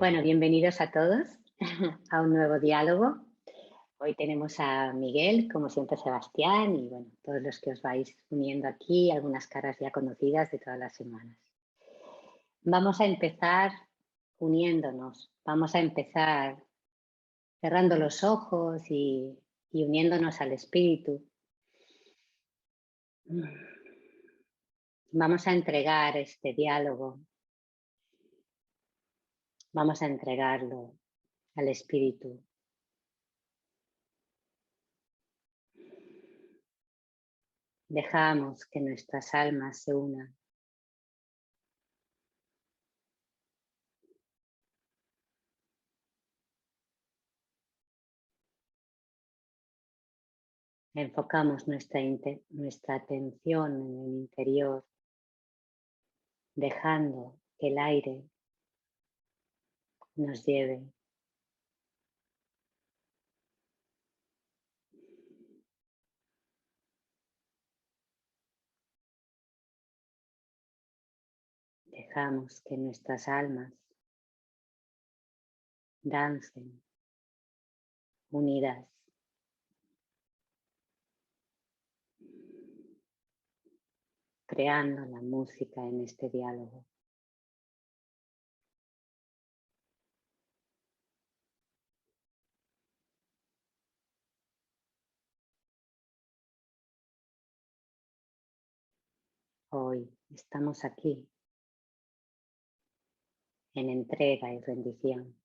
Bueno, bienvenidos a todos a un nuevo diálogo. Hoy tenemos a Miguel, como siempre Sebastián y bueno, todos los que os vais uniendo aquí, algunas caras ya conocidas de todas las semanas. Vamos a empezar uniéndonos, vamos a empezar cerrando los ojos y uniéndonos al espíritu. Vamos a entregar este diálogo, vamos a entregarlo al espíritu. Dejamos que nuestras almas se unan. Enfocamos nuestra atención en el interior, dejando que el aire nos lleve. Dejamos que nuestras almas dancen unidas. Creando la música en este diálogo. Hoy estamos aquí en entrega y rendición.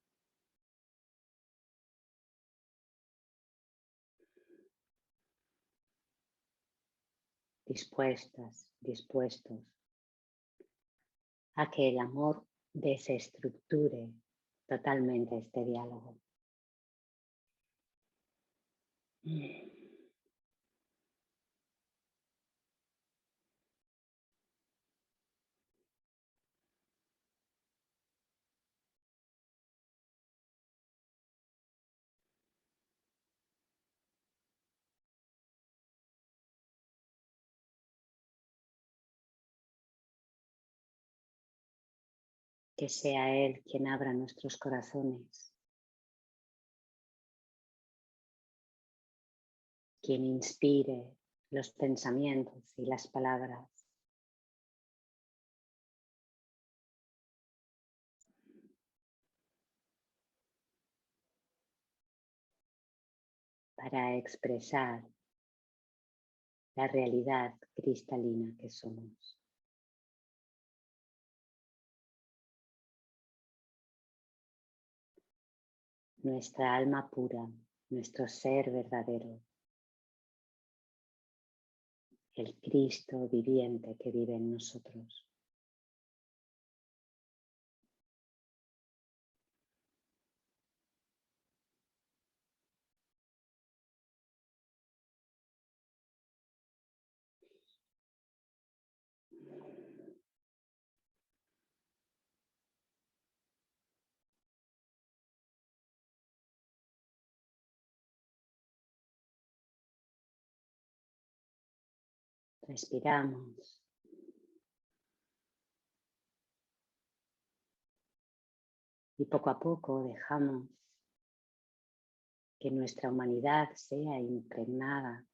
Dispuestos a que el amor desestructure totalmente este diálogo. Que sea Él quien abra nuestros corazones, quien inspire los pensamientos y las palabras. Para expresar la realidad cristalina que somos. Nuestra alma pura, nuestro ser verdadero, el Cristo viviente que vive en nosotros. Respiramos. Y poco a poco dejamos que nuestra humanidad sea impregnada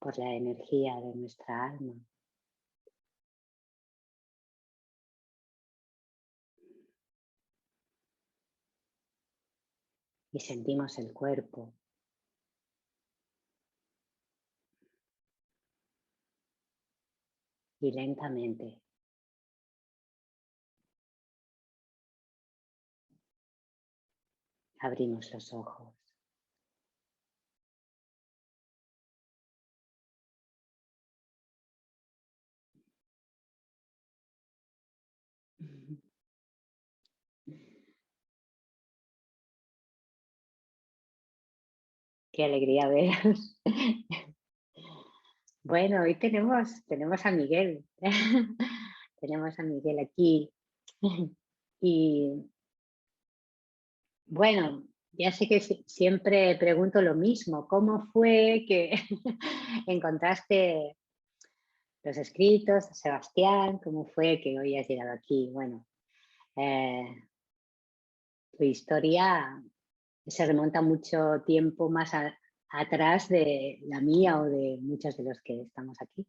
por la energía de nuestra alma. Y sentimos el cuerpo. Y lentamente abrimos los ojos. Qué alegría veros. Bueno, hoy tenemos a Miguel. Tenemos a Miguel aquí. Y bueno, ya sé que siempre pregunto lo mismo. ¿Cómo fue que encontraste los escritos, Sebastián, cómo fue que hoy has llegado aquí. Bueno, tu historia se remonta mucho tiempo más atrás de la mía o de muchos de los que estamos aquí.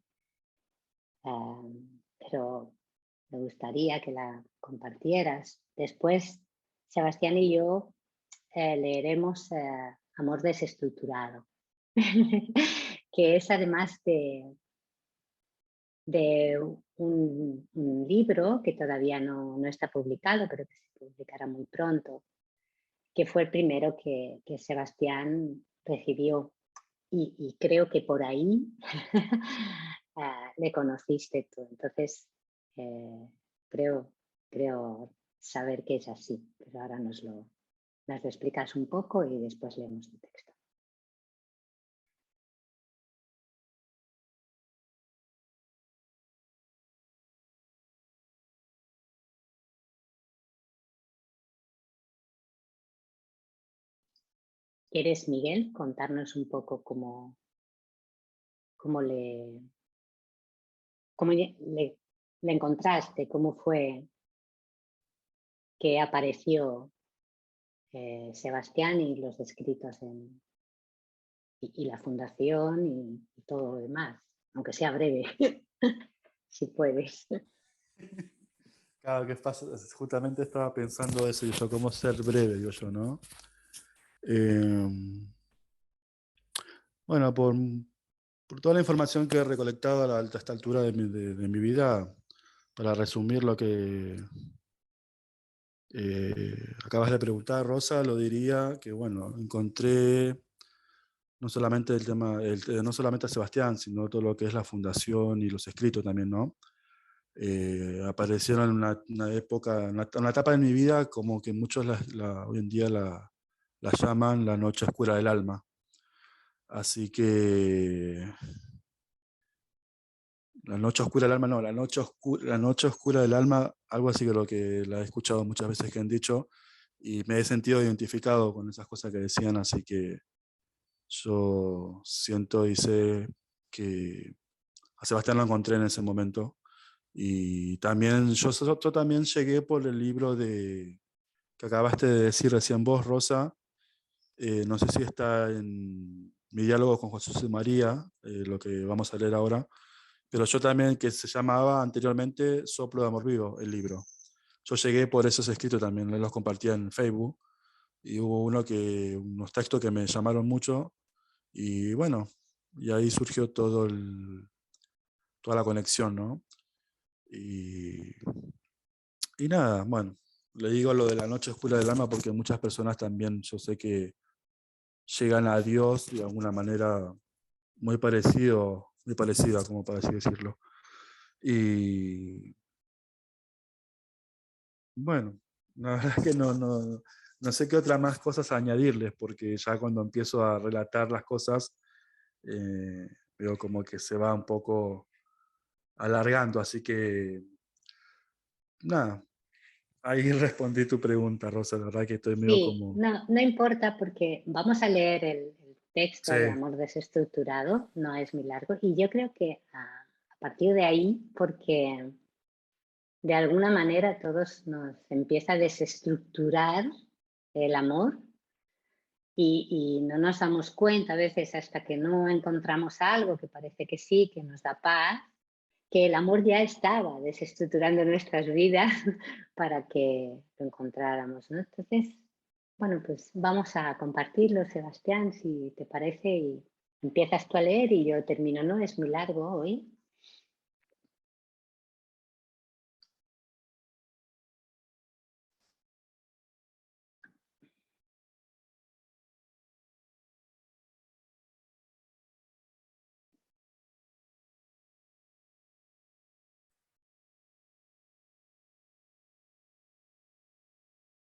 Pero me gustaría que la compartieras. Después, Sebastián y yo leeremos Amor desestructurado, que es además de un libro que todavía no está publicado, pero que se publicará muy pronto, que fue el primero que Sebastián recibió. Y creo que por ahí le conociste tú. Entonces, creo saber que es así, pero ahora nos lo explicas un poco y después leemos el texto. ¿Quieres, Miguel, contarnos un poco cómo le encontraste, cómo fue que apareció Sebastián y los escritos y la fundación y todo lo demás, aunque sea breve, si puedes? Claro, que pasa, justamente estaba pensando eso, yo, cómo ser breve, digo yo, ¿no? Bueno, por toda la información que he recolectado a esta altura de mi vida, para resumir lo que acabas de preguntar, Rosa, lo diría que, bueno, encontré no solamente el tema, no solamente a Sebastián, sino todo lo que es la fundación y los escritos también, ¿no? Aparecieron en una época, una etapa de mi vida como que muchos hoy en día la llaman la noche oscura del alma. Así que la noche oscura del alma, no, la noche oscura del alma, algo así que lo que la he escuchado muchas veces que han dicho y me he sentido identificado con esas cosas que decían, así que yo siento y sé que a Sebastián lo encontré en ese momento. Y también yo también llegué por el libro que acabaste de decir recién vos, Rosa. No sé si está en mi diálogo con Jesús y María, lo que vamos a leer ahora, pero yo también, que se llamaba anteriormente Soplo de Amor Vivo, el libro. Yo llegué por esos escritos también, los compartía en Facebook y hubo unos textos que me llamaron mucho y bueno, y ahí surgió toda la conexión, ¿no? Y, y nada, bueno, le digo lo de la noche oscura del alma porque muchas personas también, yo sé que llegan a Dios de alguna manera muy parecida, como para así decirlo. Y bueno, la verdad es que no sé qué otras más cosas añadirles, porque ya cuando empiezo a relatar las cosas, eh, veo como que se va un poco alargando, así que nada, ahí respondí tu pregunta, Rosa, la verdad que estoy medio Sí, como... no importa porque vamos a leer el texto Sí, de Amor desestructurado, no es muy largo, y yo creo que a partir de ahí, porque de alguna manera todos nos empieza a desestructurar el amor y no nos damos cuenta a veces hasta que no encontramos algo que parece que sí, que nos da paz, que el amor ya estaba desestructurando nuestras vidas para que lo encontráramos, ¿no? Entonces, bueno, pues vamos a compartirlo, Sebastián, si te parece, y empiezas tú a leer y yo termino, ¿no? Es muy largo hoy.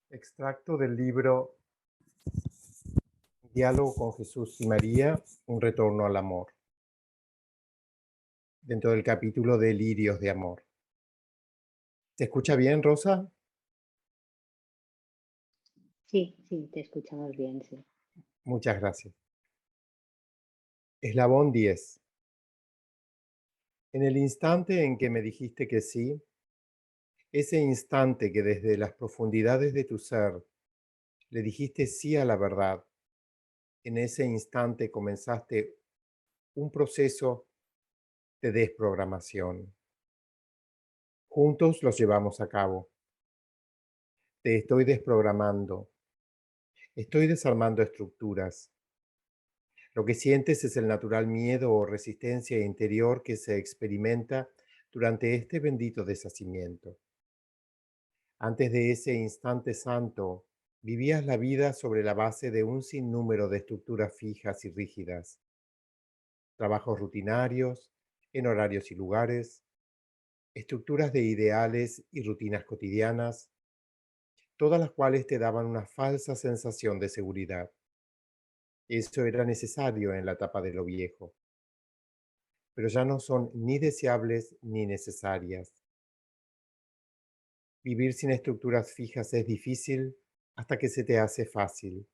Extracto del libro Diálogo con Jesús y María, un retorno al amor, dentro del capítulo de Lirios de Amor. ¿Te escucha bien, Rosa? Sí, te escuchamos bien, sí. Muchas gracias. Eslabón 10. En el instante en que me dijiste que sí, ese instante que desde las profundidades de tu ser le dijiste sí a la verdad, en ese instante comenzaste un proceso de desprogramación. Juntos los llevamos a cabo. Te estoy desprogramando. Estoy desarmando estructuras. Lo que sientes es el natural miedo o resistencia interior que se experimenta durante este bendito deshacimiento. Antes de ese instante santo, vivías la vida sobre la base de un sinnúmero de estructuras fijas y rígidas, trabajos rutinarios, en horarios y lugares, estructuras de ideales y rutinas cotidianas, todas las cuales te daban una falsa sensación de seguridad. Eso era necesario en la etapa de lo viejo, pero ya no son ni deseables ni necesarias. Vivir sin estructuras fijas es difícil hasta que se te hace fácil.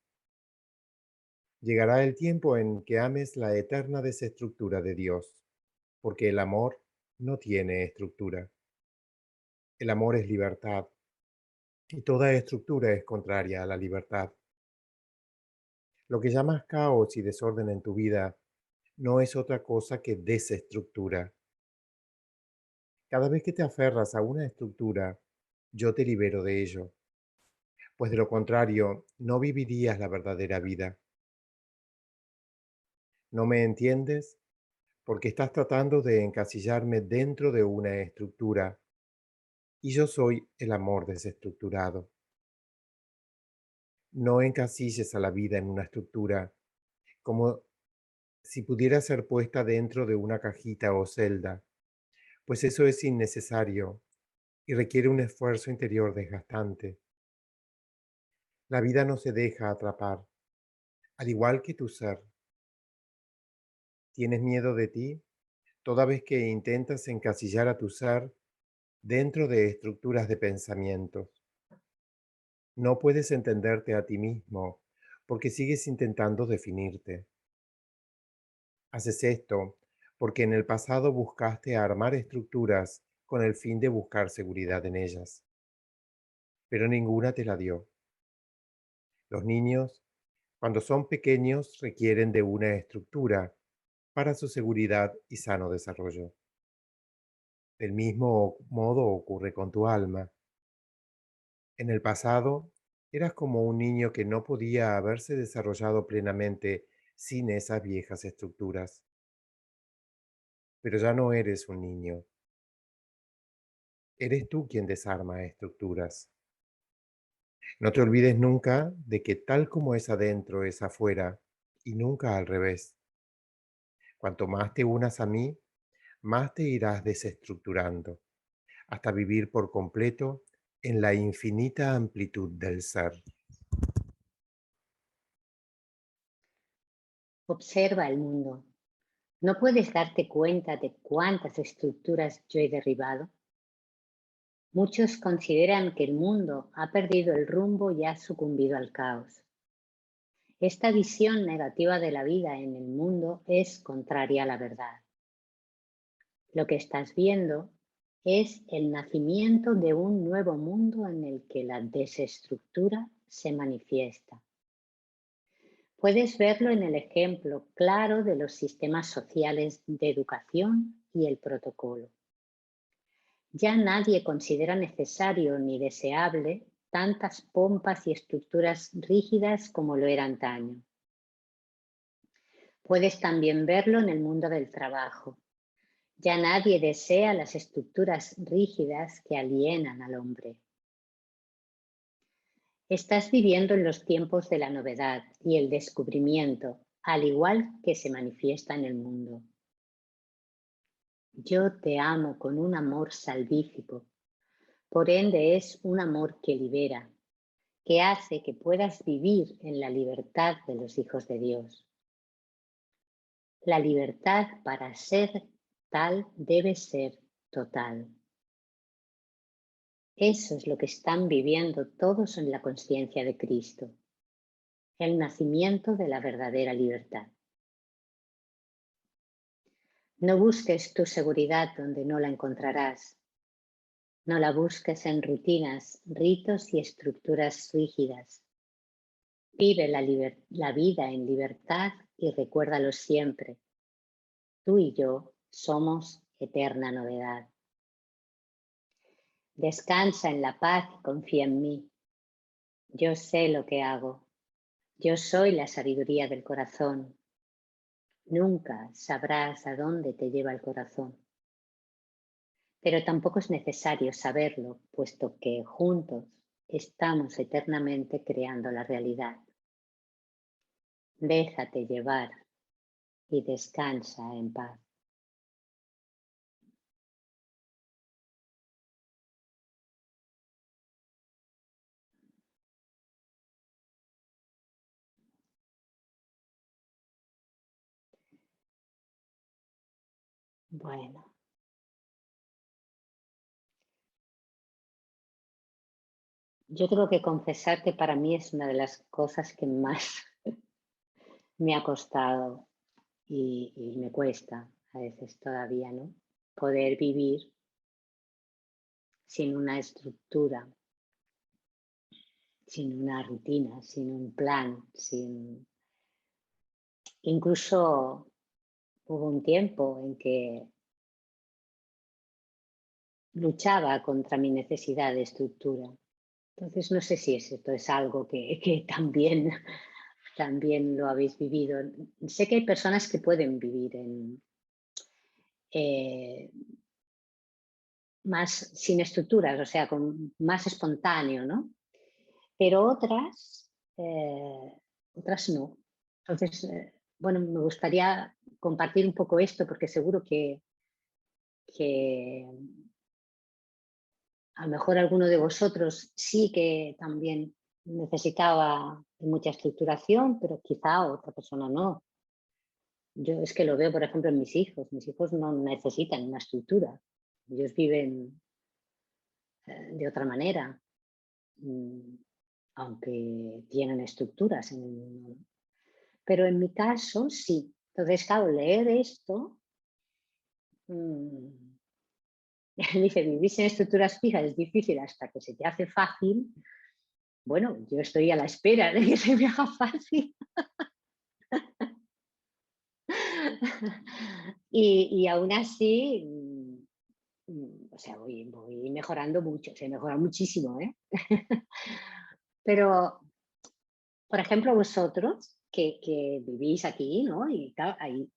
Llegará el tiempo en que ames la eterna desestructura de Dios, porque el amor no tiene estructura. El amor es libertad, y toda estructura es contraria a la libertad. Lo que llamas caos y desorden en tu vida no es otra cosa que desestructura. Cada vez que te aferras a una estructura, yo te libero de ello, pues de lo contrario no vivirías la verdadera vida. ¿No me entiendes? Porque estás tratando de encasillarme dentro de una estructura y yo soy el amor desestructurado. No encasilles a la vida en una estructura como si pudiera ser puesta dentro de una cajita o celda, pues eso es innecesario y requiere un esfuerzo interior desgastante. La vida no se deja atrapar, al igual que tu ser. ¿Tienes miedo de ti? Toda vez que intentas encasillar a tu ser dentro de estructuras de pensamientos. No puedes entenderte a ti mismo porque sigues intentando definirte. Haces esto porque en el pasado buscaste armar estructuras con el fin de buscar seguridad en ellas, pero ninguna te la dio. Los niños, cuando son pequeños, requieren de una estructura para su seguridad y sano desarrollo. Del mismo modo ocurre con tu alma. En el pasado, eras como un niño que no podía haberse desarrollado plenamente sin esas viejas estructuras. Pero ya no eres un niño. Eres tú quien desarma estructuras. No te olvides nunca de que tal como es adentro es afuera y nunca al revés. Cuanto más te unas a mí, más te irás desestructurando hasta vivir por completo en la infinita amplitud del ser. Observa el mundo. ¿No puedes darte cuenta de cuántas estructuras yo he derribado? Muchos consideran que el mundo ha perdido el rumbo y ha sucumbido al caos. Esta visión negativa de la vida en el mundo es contraria a la verdad. Lo que estás viendo es el nacimiento de un nuevo mundo en el que la desestructura se manifiesta. Puedes verlo en el ejemplo claro de los sistemas sociales de educación y el protocolo. Ya nadie considera necesario ni deseable tantas pompas y estructuras rígidas como lo era antaño. Puedes también verlo en el mundo del trabajo. Ya nadie desea las estructuras rígidas que alienan al hombre. Estás viviendo en los tiempos de la novedad y el descubrimiento, al igual que se manifiesta en el mundo. Yo te amo con un amor salvífico. Por ende es un amor que libera, que hace que puedas vivir en la libertad de los hijos de Dios. La libertad para ser tal debe ser total. Eso es lo que están viviendo todos en la conciencia de Cristo, el nacimiento de la verdadera libertad. No busques tu seguridad donde no la encontrarás. No la busques en rutinas, ritos y estructuras rígidas. Vive la vida en libertad y recuérdalo siempre. Tú y yo somos eterna novedad. Descansa en la paz y confía en mí. Yo sé lo que hago. Yo soy la sabiduría del corazón. Nunca sabrás a dónde te lleva el corazón. Pero tampoco es necesario saberlo, puesto que juntos estamos eternamente creando la realidad. Déjate llevar y descansa en paz. Bueno. Yo tengo que confesar que para mí es una de las cosas que más me ha costado y me cuesta a veces todavía, ¿no? Poder vivir sin una estructura, sin una rutina, sin un plan, sin... Incluso hubo un tiempo en que luchaba contra mi necesidad de estructura. Entonces no sé si esto es algo que también lo habéis vivido. Sé que hay personas que pueden vivir más sin estructuras, o sea, más espontáneo, ¿no? Pero otras no. Entonces, bueno, me gustaría compartir un poco esto porque seguro que a lo mejor alguno de vosotros sí que también necesitaba mucha estructuración, pero quizá otra persona no. Yo es que lo veo, por ejemplo, en mis hijos. Mis hijos no necesitan una estructura. Ellos viven de otra manera, aunque tienen estructuras. Pero en mi caso, sí. Entonces, claro, leer esto, dice, vivir sin estructuras fijas es difícil hasta que se te hace fácil. Bueno, yo estoy a la espera de que se me haga fácil. y aún así, o sea, voy mejorando mucho, se mejora muchísimo, ¿eh? Pero, por ejemplo, vosotros que vivís aquí, ¿no? Y claro, ahí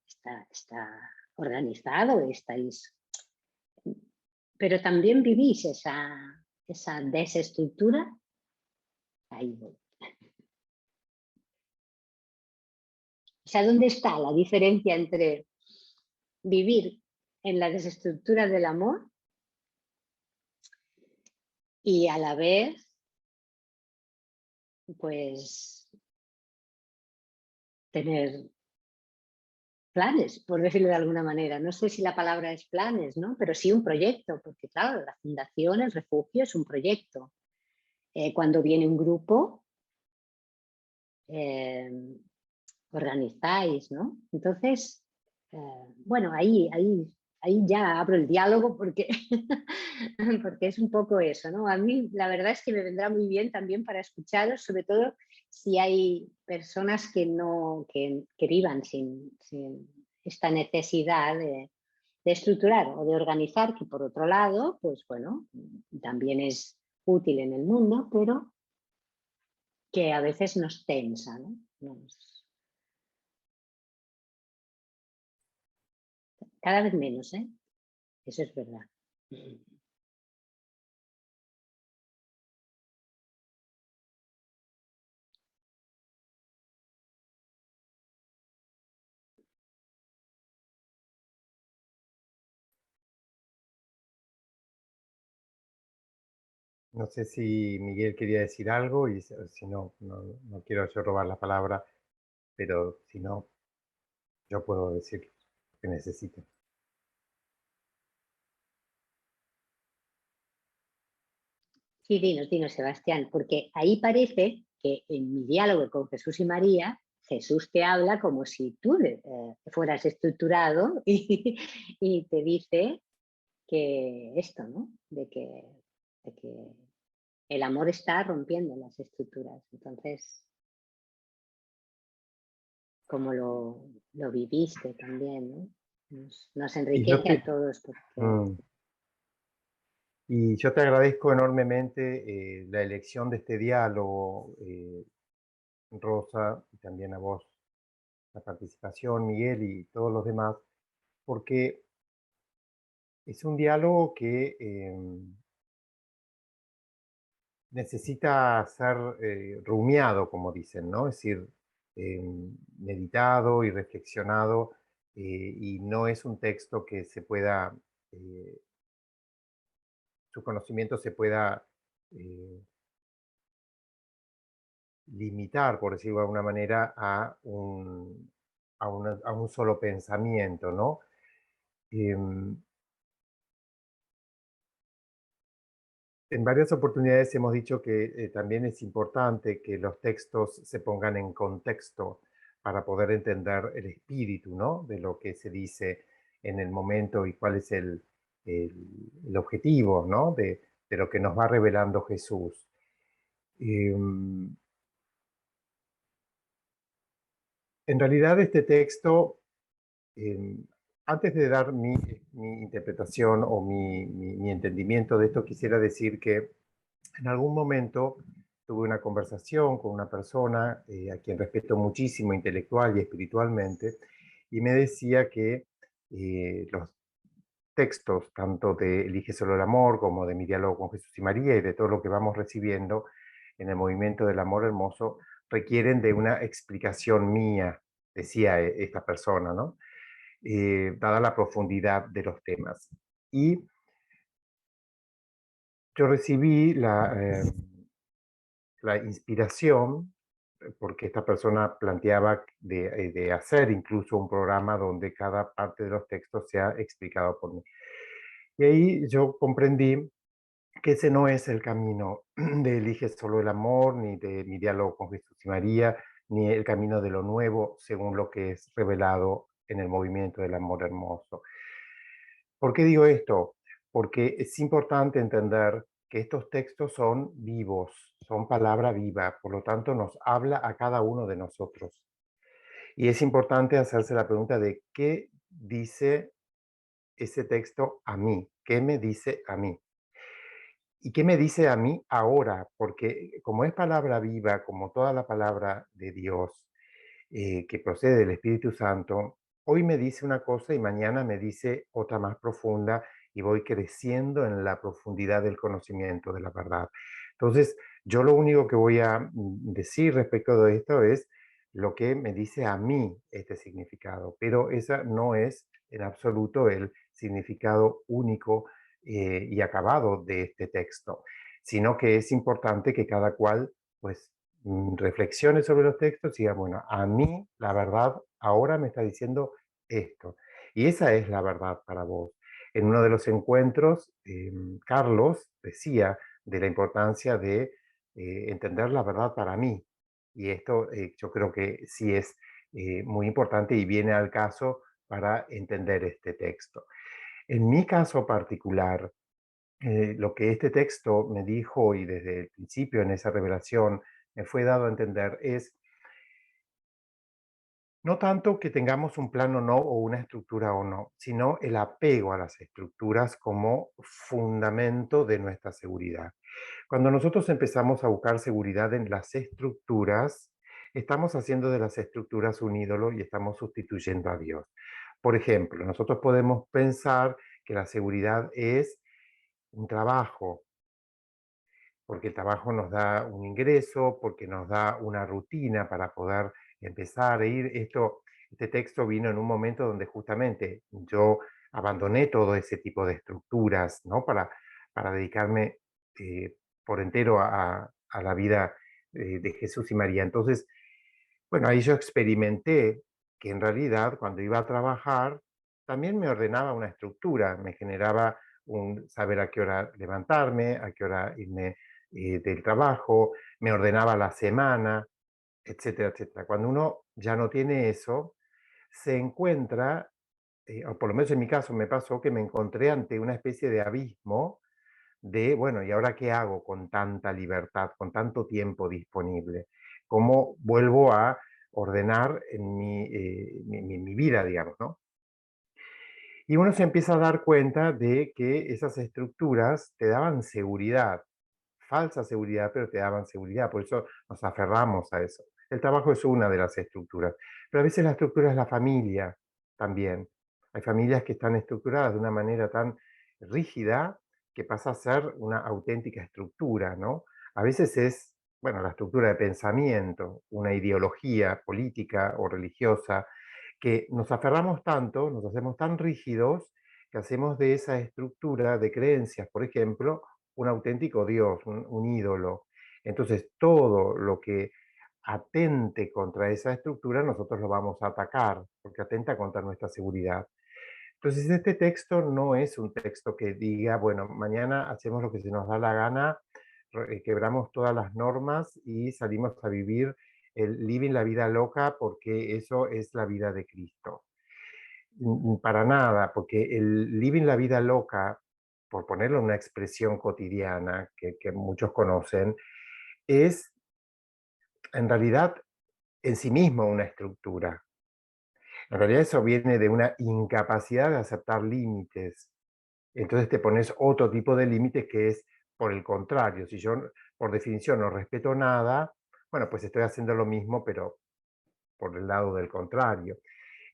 está organizado, estáis... Pero también vivís esa desestructura. Ahí voy. O sea, ¿dónde está la diferencia entre vivir en la desestructura del amor y a la vez, pues, tener planes, por decirlo de alguna manera? No sé si la palabra es planes, ¿no? Pero sí un proyecto, porque claro, la fundación, el refugio es un proyecto. Cuando viene un grupo, eh, organizáis, ¿no? Entonces, bueno, ahí ya abro el diálogo porque, porque es un poco eso, ¿no? A mí la verdad es que me vendrá muy bien también para escucharos, sobre todo si hay personas que vivan sin esta necesidad de estructurar o de organizar, que por otro lado, pues bueno, también es útil en el mundo, pero que a veces nos tensa, ¿no? Cada vez menos, ¿eh? Eso es verdad. No sé si Miguel quería decir algo y si no, no quiero yo robar la palabra, pero si no, yo puedo decir lo que necesite. Sí, dinos, Sebastián, porque ahí parece que en mi diálogo con Jesús y María Jesús te habla como si tú fueras estructurado y te dice que esto, ¿no? De que el amor está rompiendo las estructuras. Entonces, como lo viviste también, ¿no? Nos Y yo enriquece a te, todos porque mm, y yo te agradezco enormemente la elección de este diálogo, Rosa, y también a vos la participación, Miguel y todos los demás, porque es un diálogo que necesita ser rumiado, como dicen, ¿no? Es decir, meditado y reflexionado, y no es un texto que se pueda, su conocimiento se pueda eh, limitar, por decirlo de alguna manera, a un solo pensamiento, ¿no? Em, En varias oportunidades hemos dicho que también es importante que los textos se pongan en contexto para poder entender el espíritu, ¿no? De lo que se dice en el momento y cuál es el objetivo, ¿no? De lo que nos va revelando Jesús. En realidad este texto, eh, antes de dar mi interpretación o mi entendimiento de esto, quisiera decir que en algún momento tuve una conversación con una persona a quien respeto muchísimo intelectual y espiritualmente, y me decía que los textos, tanto de Elige solo el amor, como de Mi diálogo con Jesús y María, y de todo lo que vamos recibiendo en el movimiento del amor hermoso, requieren de una explicación mía, decía esta persona, ¿no? Dada la profundidad de los temas. Y yo recibí la inspiración, porque esta persona planteaba de hacer incluso un programa donde cada parte de los textos sea explicado por mí. Y ahí yo comprendí que ese no es el camino de Elige solo el amor, ni de Mi diálogo con Jesús y María, ni el camino de lo nuevo según lo que es revelado en el movimiento del amor hermoso. ¿Por qué digo esto? Porque es importante entender que estos textos son vivos, son palabra viva, por lo tanto nos habla a cada uno de nosotros. Y es importante hacerse la pregunta de qué dice ese texto a mí, qué me dice a mí. ¿Y qué me dice a mí ahora? Porque como es palabra viva, como toda la palabra de Dios, que procede del Espíritu Santo, hoy me dice una cosa y mañana me dice otra más profunda y voy creciendo en la profundidad del conocimiento de la verdad. Entonces, yo lo único que voy a decir respecto de esto es lo que me dice a mí este significado, pero esa no es en absoluto el significado único y acabado de este texto, sino que es importante que cada cual pues reflexiones sobre los textos y diga, bueno, a mí la verdad ahora me está diciendo esto. Y esa es la verdad para vos. En uno de los encuentros, Carlos decía de la importancia de entender la verdad para mí. Y esto yo creo que sí es muy importante y viene al caso para entender este texto. En mi caso particular, lo que este texto me dijo y desde el principio en esa revelación me fue dado a entender es no tanto que tengamos un plan o no, o una estructura o no, sino el apego a las estructuras como fundamento de nuestra seguridad. Cuando nosotros empezamos a buscar seguridad en las estructuras, estamos haciendo de las estructuras un ídolo y estamos sustituyendo a Dios. Por ejemplo, nosotros podemos pensar que la seguridad es un trabajo, porque el trabajo nos da un ingreso, porque nos da una rutina para poder empezar a ir. Este texto vino en un momento donde justamente yo abandoné todo ese tipo de estructuras, ¿no? Para dedicarme por entero a la vida de Jesús y María. Entonces, bueno, ahí yo experimenté que en realidad cuando iba a trabajar también me ordenaba una estructura, me generaba un saber a qué hora levantarme, a qué hora irme del trabajo, me ordenaba la semana, etcétera, etcétera. Cuando uno ya no tiene eso, se encuentra, o por lo menos en mi caso me pasó que me encontré ante una especie de abismo de, bueno, ¿y ahora qué hago con tanta libertad, con tanto tiempo disponible? ¿Cómo vuelvo a ordenar en mi vida, digamos, ¿no? Y uno se empieza a dar cuenta de que esas estructuras te daban seguridad, falsa seguridad, pero te daban seguridad, por eso nos aferramos a eso. El trabajo es una de las estructuras, pero a veces la estructura es la familia también. Hay familias que están estructuradas de una manera tan rígida que pasa a ser una auténtica estructura, ¿no? A veces es, bueno, la estructura de pensamiento, una ideología política o religiosa, que nos aferramos tanto, nos hacemos tan rígidos, que hacemos de esa estructura de creencias, por ejemplo, un auténtico Dios, un ídolo. Entonces, todo lo que atente contra esa estructura, nosotros lo vamos a atacar, porque atenta contra nuestra seguridad. Entonces, este texto no es un texto que diga, bueno, mañana hacemos lo que se nos da la gana, quebramos todas las normas y salimos a vivir el living la vida loca porque eso es la vida de Cristo. Para nada, porque el living la vida loca, por ponerlo en una expresión cotidiana que muchos conocen, es en realidad en sí mismo una estructura. En realidad eso viene de una incapacidad de aceptar límites. Entonces te pones otro tipo de límites que es, por el contrario, si yo por definición no respeto nada, bueno, pues estoy haciendo lo mismo, pero por el lado del contrario.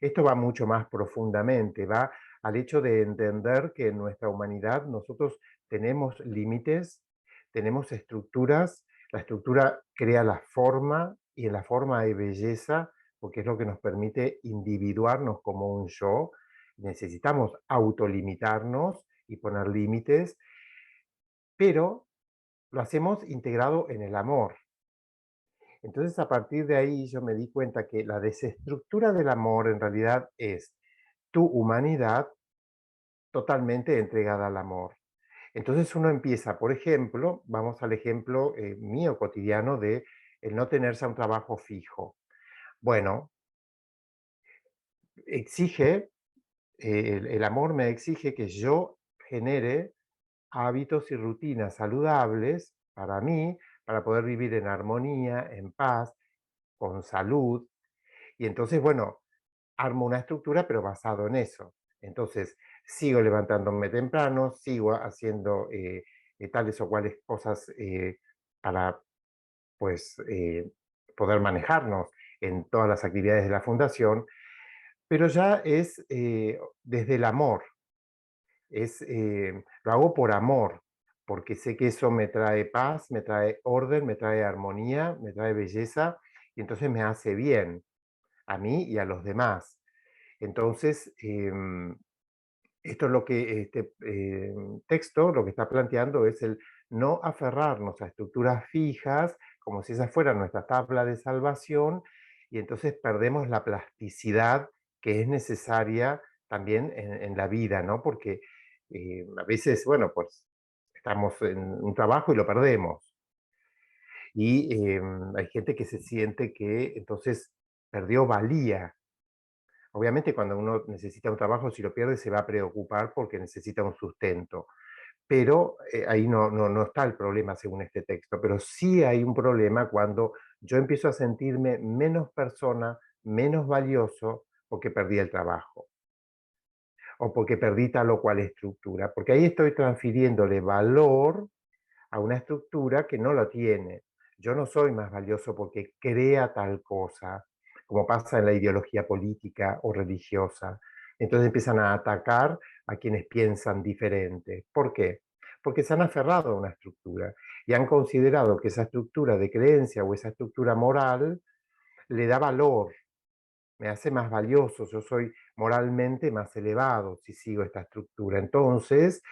Esto va mucho más profundamente, va al hecho de entender que en nuestra humanidad nosotros tenemos límites, tenemos estructuras, la estructura crea la forma y en la forma hay belleza, porque es lo que nos permite individuarnos como un yo. Necesitamos autolimitarnos y poner límites, pero lo hacemos integrado en el amor. Entonces, a partir de ahí yo me di cuenta que la desestructura del amor en realidad es tu humanidad totalmente entregada al amor. Entonces uno empieza, por ejemplo, vamos al ejemplo mío cotidiano de el no tenerse a un trabajo fijo. Bueno, exige, el amor me exige que yo genere hábitos y rutinas saludables para mí, para poder vivir en armonía, en paz, con salud. Y entonces, bueno, armo una estructura, pero basado en eso. Entonces, sigo levantándome temprano, sigo haciendo tales o cuales cosas para, pues, poder manejarnos en todas las actividades de la fundación, pero ya es desde el amor, lo hago por amor, porque sé que eso me trae paz, me trae orden, me trae armonía, me trae belleza, y entonces me hace bien a mí y a los demás. Entonces, esto es lo que este texto lo que está planteando es el no aferrarnos a estructuras fijas, como si esa fuera nuestra tabla de salvación, y entonces perdemos la plasticidad que es necesaria también en la vida, ¿no? Porque a veces, bueno, pues estamos en un trabajo y lo perdemos. Y hay gente que se siente que entonces perdió valía. Obviamente cuando uno necesita un trabajo, si lo pierde se va a preocupar porque necesita un sustento, pero ahí no está el problema según este texto, pero sí hay un problema cuando yo empiezo a sentirme menos persona, menos valioso porque perdí el trabajo o porque perdí tal o cual estructura, porque ahí estoy transfiriéndole valor a una estructura que no lo tiene. Yo no soy más valioso porque crea tal cosa, como pasa en la ideología política o religiosa. Entonces empiezan a atacar a quienes piensan diferente. ¿Por qué? Porque se han aferrado a una estructura y han considerado que esa estructura de creencia o esa estructura moral le da valor, me hace más valioso, yo soy moralmente más elevado si sigo esta estructura. Entonces,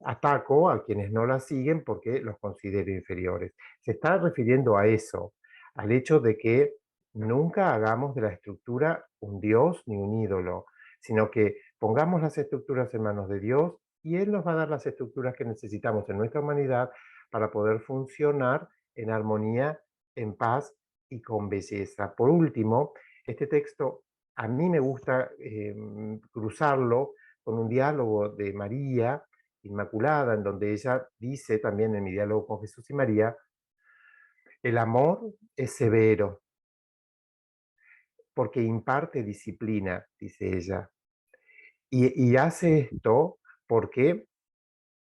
ataco a quienes no la siguen porque los considero inferiores. Se está refiriendo a eso, al hecho de que nunca hagamos de la estructura un Dios ni un ídolo, sino que pongamos las estructuras en manos de Dios y Él nos va a dar las estructuras que necesitamos en nuestra humanidad para poder funcionar en armonía, en paz y con belleza. Por último, este texto a mí me gusta cruzarlo con un diálogo de María Inmaculada, en donde ella dice también en mi diálogo con Jesús y María, el amor es severo porque imparte disciplina, dice ella, y hace esto porque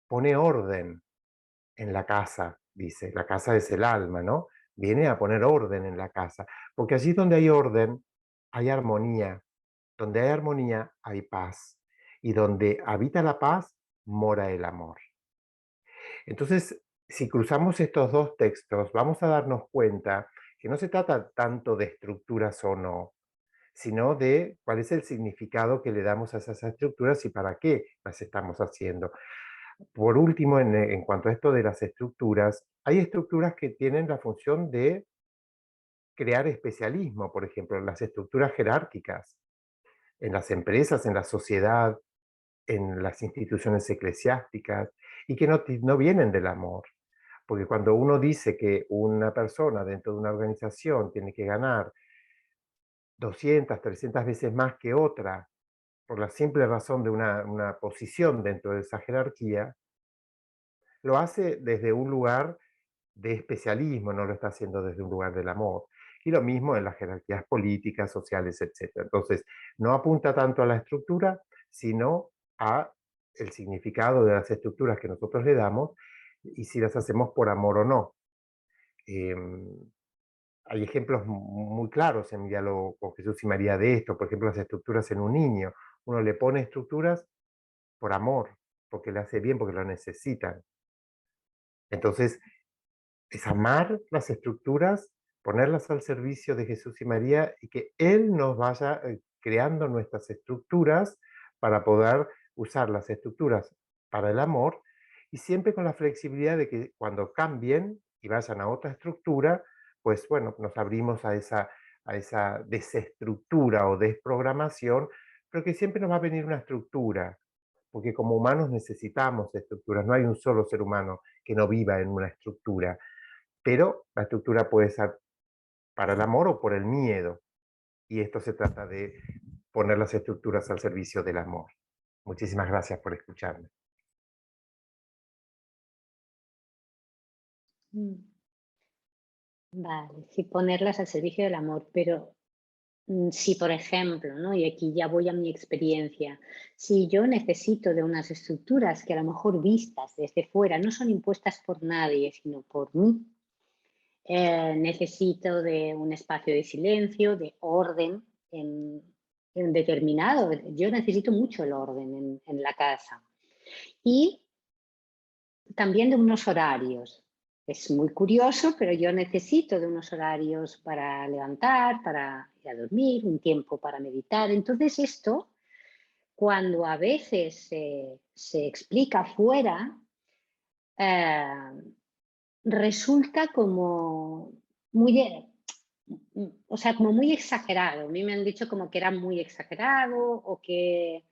pone orden en la casa, dice, la casa es el alma, ¿no? Viene a poner orden en la casa, porque allí donde hay orden, hay armonía, donde hay armonía, hay paz, y donde habita la paz, mora el amor. Entonces, si cruzamos estos dos textos, vamos a darnos cuenta que no se trata tanto de estructuras o no, sino de cuál es el significado que le damos a esas estructuras y para qué las estamos haciendo. Por último, en cuanto a esto de las estructuras, hay estructuras que tienen la función de crear especialismo, por ejemplo, las estructuras jerárquicas en las empresas, en la sociedad, en las instituciones eclesiásticas, y que no vienen del amor. Porque cuando uno dice que una persona dentro de una organización tiene que ganar 200, 300 veces más que otra, por la simple razón de una posición dentro de esa jerarquía, lo hace desde un lugar de especialismo, no lo está haciendo desde un lugar del amor. Y lo mismo en las jerarquías políticas, sociales, etc. Entonces, no apunta tanto a la estructura, sino a el significado de las estructuras que nosotros le damos y si las hacemos por amor o no. Hay ejemplos muy claros en mi diálogo con Jesús y María de esto, por ejemplo, las estructuras en un niño. Uno le pone estructuras por amor, porque le hace bien, porque lo necesitan. Entonces, es amar las estructuras, ponerlas al servicio de Jesús y María y que Él nos vaya creando nuestras estructuras para poder usar las estructuras para el amor y siempre con la flexibilidad de que cuando cambien y vayan a otra estructura, pues bueno, nos abrimos a esa desestructura o desprogramación, pero que siempre nos va a venir una estructura, porque como humanos necesitamos estructuras, no hay un solo ser humano que no viva en una estructura, pero la estructura puede ser para el amor o por el miedo. Y esto se trata de poner las estructuras al servicio del amor. Muchísimas gracias por escucharme. Mm. Vale, sí, ponerlas al servicio del amor, pero si, por ejemplo, ¿no? Y aquí ya voy a mi experiencia, si yo necesito de unas estructuras que a lo mejor vistas desde fuera no son impuestas por nadie, sino por mí, necesito de un espacio de silencio, de orden en determinado. Yo necesito mucho el orden en la casa. Y también de unos horarios. Es muy curioso, pero yo necesito de unos horarios para levantar, para ir a dormir, un tiempo para meditar. Entonces esto, cuando a veces se explica fuera, resulta como muy, o sea, como muy exagerado. A mí me han dicho como que era muy exagerado o que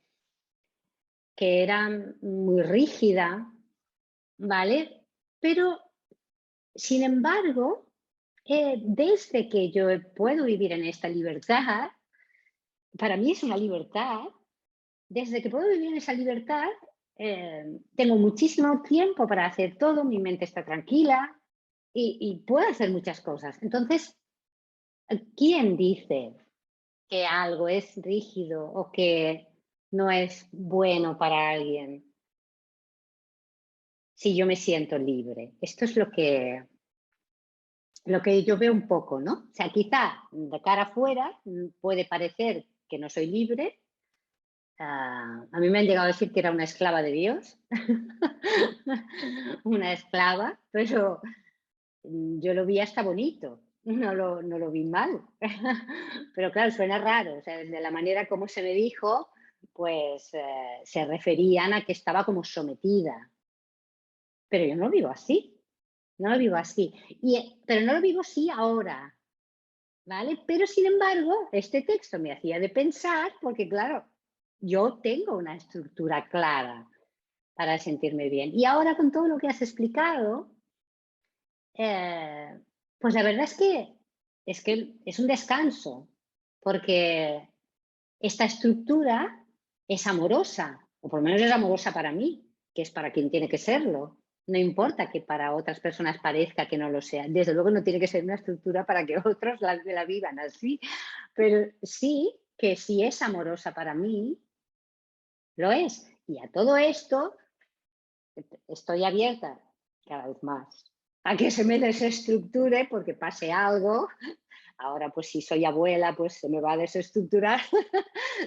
era muy rígida, ¿vale? Pero, sin embargo, desde que yo puedo vivir en esta libertad, para mí es una libertad, desde que puedo vivir en esa libertad, tengo muchísimo tiempo para hacer todo, mi mente está tranquila y puedo hacer muchas cosas. Entonces, ¿quién dice que algo es rígido o que no es bueno para alguien si yo me siento libre? Esto es lo que yo veo un poco, ¿no? O sea, quizá de cara afuera puede parecer que no soy libre. A mí me han llegado a decir que era una esclava de Dios, una esclava, pero yo lo vi hasta bonito, no lo vi mal. Pero claro, suena raro, o sea, de la manera como se me dijo, pues se referían a que estaba como sometida. Pero yo no lo vivo así, no lo vivo así. Pero no lo vivo así ahora, ¿vale? Pero sin embargo, este texto me hacía de pensar, porque claro, yo tengo una estructura clara para sentirme bien. Y ahora con todo lo que has explicado, pues la verdad es que es que es un descanso, porque esta estructura es amorosa, o por lo menos es amorosa para mí, que es para quien tiene que serlo. No importa que para otras personas parezca que no lo sea. Desde luego no tiene que ser una estructura para que otros la vivan así, pero sí que si es amorosa para mí, lo es. Y a todo esto estoy abierta cada vez más a que se me desestructure porque pase algo. Ahora, pues si soy abuela, pues se me va a desestructurar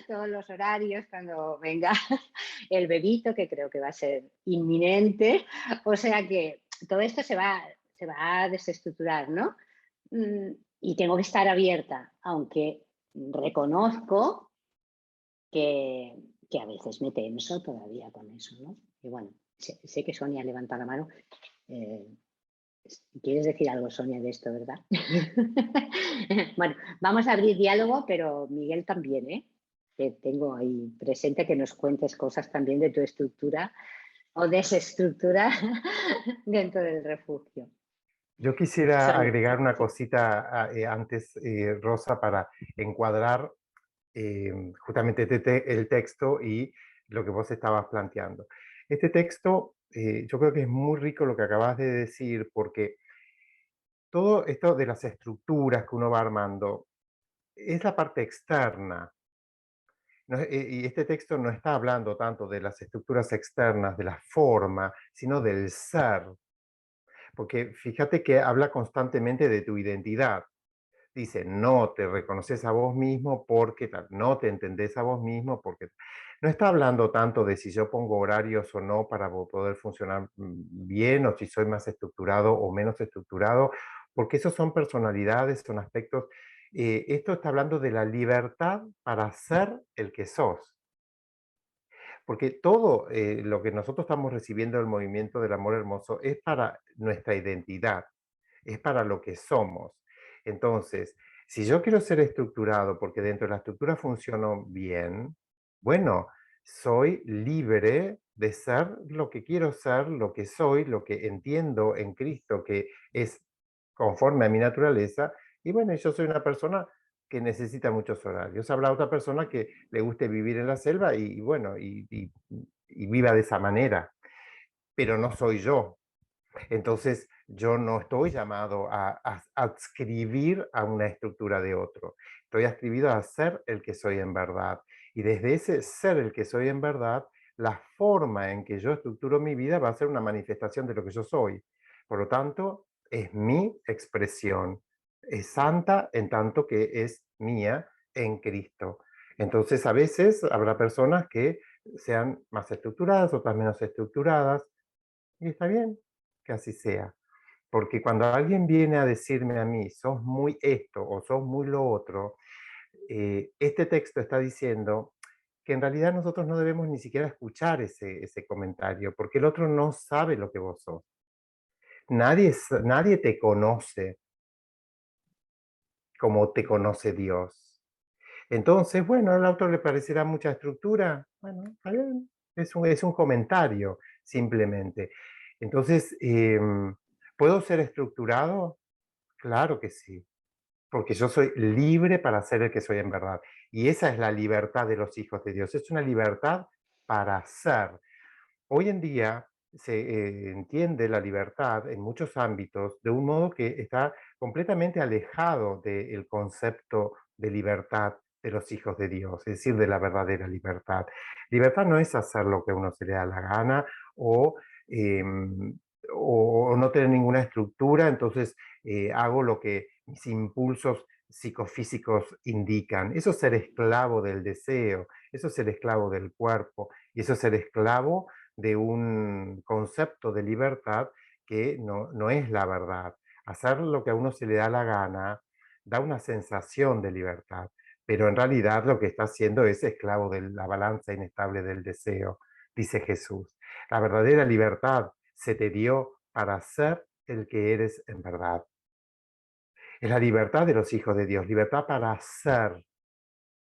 todos los horarios cuando venga el bebito, que creo que va a ser inminente. O sea que todo esto se va a desestructurar, ¿no? Y tengo que estar abierta, aunque reconozco que a veces me tenso todavía con eso, ¿no? Y bueno, sé que Sonia levanta la mano. ¿Quieres decir algo, Sonia, de esto, verdad? Bueno, vamos a abrir diálogo, pero Miguel también, ¿eh? Que tengo ahí presente que nos cuentes cosas también de tu estructura o desestructura dentro del refugio. Yo quisiera Sonia, agregar una sí. cosita antes, Rosa, para encuadrar justamente el texto y lo que vos estabas planteando. Este texto, yo creo que es muy rico lo que acabas de decir, porque todo esto de las estructuras que uno va armando es la parte externa. Y este texto no está hablando tanto de las estructuras externas, de la forma, sino del ser. Porque fíjate que habla constantemente de tu identidad. Dice, no te reconoces a vos mismo porque tal, no te entendés a vos mismo porque no está hablando tanto de si yo pongo horarios o no para poder funcionar bien o si soy más estructurado o menos estructurado, porque esos son personalidades, son aspectos. Esto está hablando de la libertad para ser el que sos. Porque todo lo que nosotros estamos recibiendo del movimiento del amor hermoso es para nuestra identidad, es para lo que somos. Entonces, si yo quiero ser estructurado porque dentro de la estructura funciono bien, bueno, soy libre de ser lo que quiero ser, lo que soy, lo que entiendo en Cristo, que es conforme a mi naturaleza. Y bueno, yo soy una persona que necesita muchos horarios. Habrá otra persona que le guste vivir en la selva y bueno, y viva de esa manera, pero no soy yo. Entonces, yo no estoy llamado a adscribir a una estructura de otro. Estoy adscribido a ser el que soy en verdad. Y desde ese ser el que soy en verdad, la forma en que yo estructuro mi vida va a ser una manifestación de lo que yo soy. Por lo tanto, es mi expresión. Es santa en tanto que es mía en Cristo. Entonces, a veces habrá personas que sean más estructuradas, otras menos estructuradas, y está bien que así sea. Porque cuando alguien viene a decirme a mí, sos muy esto o sos muy lo otro, este texto está diciendo que en realidad nosotros no debemos ni siquiera escuchar ese comentario, porque el otro no sabe lo que vos sos. Nadie te conoce como te conoce Dios. Entonces, bueno, al autor le parecerá mucha estructura. Bueno, está bien, es un comentario simplemente. Entonces, ¿puedo ser estructurado? Claro que sí, porque yo soy libre para ser el que soy en verdad. Y esa es la libertad de los hijos de Dios. Es una libertad para ser. Hoy en día se entiende la libertad en muchos ámbitos de un modo que está completamente alejado del concepto de libertad de los hijos de Dios, es decir, de la verdadera libertad. Libertad no es hacer lo que a uno se le da la gana o, em, o no tener ninguna estructura, entonces hago lo que mis impulsos psicofísicos indican. Eso es ser esclavo del deseo, eso es ser esclavo del cuerpo y eso es ser esclavo de un concepto de libertad que no es la verdad. Hacer lo que a uno se le da la gana da una sensación de libertad, pero en realidad lo que está haciendo es esclavo de la balanza inestable del deseo, dice Jesús. La verdadera libertad se te dio para ser el que eres en verdad. Es la libertad de los hijos de Dios, libertad para ser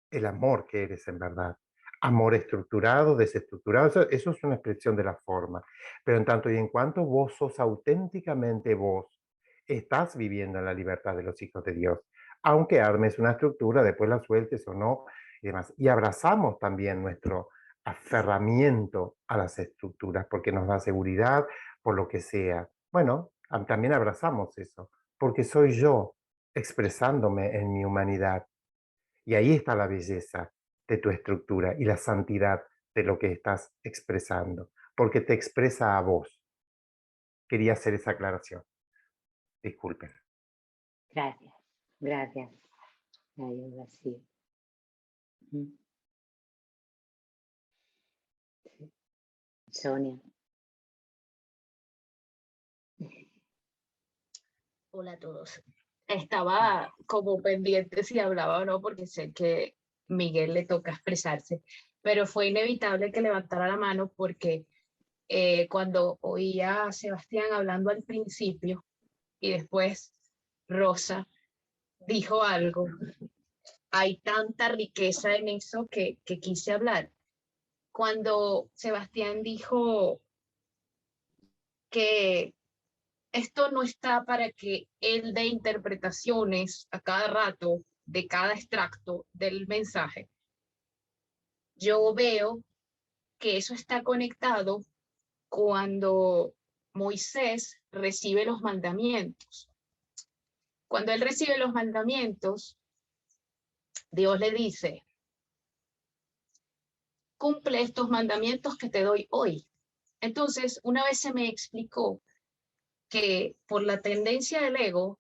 el amor que eres en verdad. Amor estructurado, desestructurado, eso es una expresión de la forma. Pero en tanto y en cuanto vos sos auténticamente vos, estás viviendo en la libertad de los hijos de Dios. Aunque armes una estructura, después la sueltes o no, y demás. Y abrazamos también nuestro aferramiento a las estructuras, porque nos da seguridad, por lo que sea. Bueno, también abrazamos eso, porque soy yo expresándome en mi humanidad. Y ahí está la belleza de tu estructura y la santidad de lo que estás expresando, porque te expresa a vos. Quería hacer esa aclaración. Disculpen. Gracias, gracias. Me ayuda, sí. Mm. Sí. Sonia. Hola a todos. Estaba como pendiente si hablaba o no, porque sé que Miguel le toca expresarse, pero fue inevitable que levantara la mano porque cuando oía a Sebastián hablando al principio y después Rosa dijo algo, hay tanta riqueza en eso que quise hablar. Cuando Sebastián dijo que esto no está para que él dé interpretaciones a cada rato de cada extracto del mensaje. Yo veo que eso está conectado cuando Moisés recibe los mandamientos. Cuando él recibe los mandamientos, Dios le dice, cumple estos mandamientos que te doy hoy. Entonces, una vez se me explicó que por la tendencia del ego,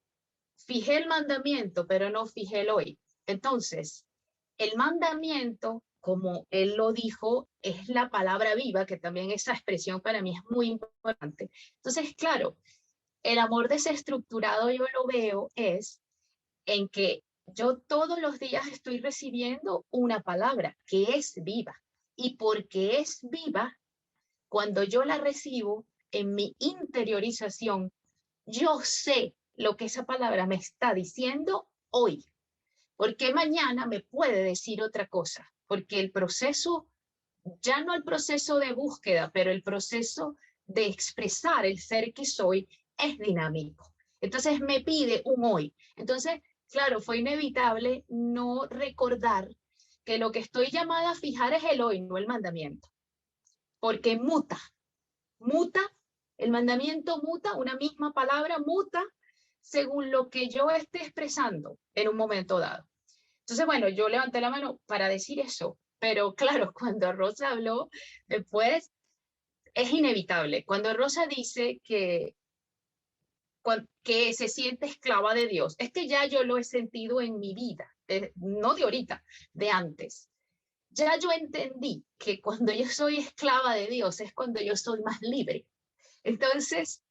fijé el mandamiento, pero no fijé el hoy. Entonces, el mandamiento, como él lo dijo, es la palabra viva, que también esa expresión para mí es muy importante. Entonces, claro, el amor desestructurado yo lo veo es en que yo todos los días estoy recibiendo una palabra que es viva. Y porque es viva, cuando yo la recibo en mi interiorización, yo sé lo que esa palabra me está diciendo hoy, porque mañana me puede decir otra cosa, porque el proceso, ya no el proceso de búsqueda, pero el proceso de expresar el ser que soy es dinámico. Entonces me pide un hoy. Entonces, claro, fue inevitable no recordar que lo que estoy llamada a fijar es el hoy, no el mandamiento, porque muta, el mandamiento muta, una misma palabra muta según lo que yo esté expresando en un momento dado. Entonces, bueno, yo levanté la mano para decir eso, pero claro, cuando Rosa habló, después es inevitable. Cuando Rosa dice que se siente esclava de Dios, es que ya yo lo he sentido en mi vida, no de ahorita, de antes. Ya yo entendí que cuando yo soy esclava de Dios es cuando yo soy más libre. Entonces,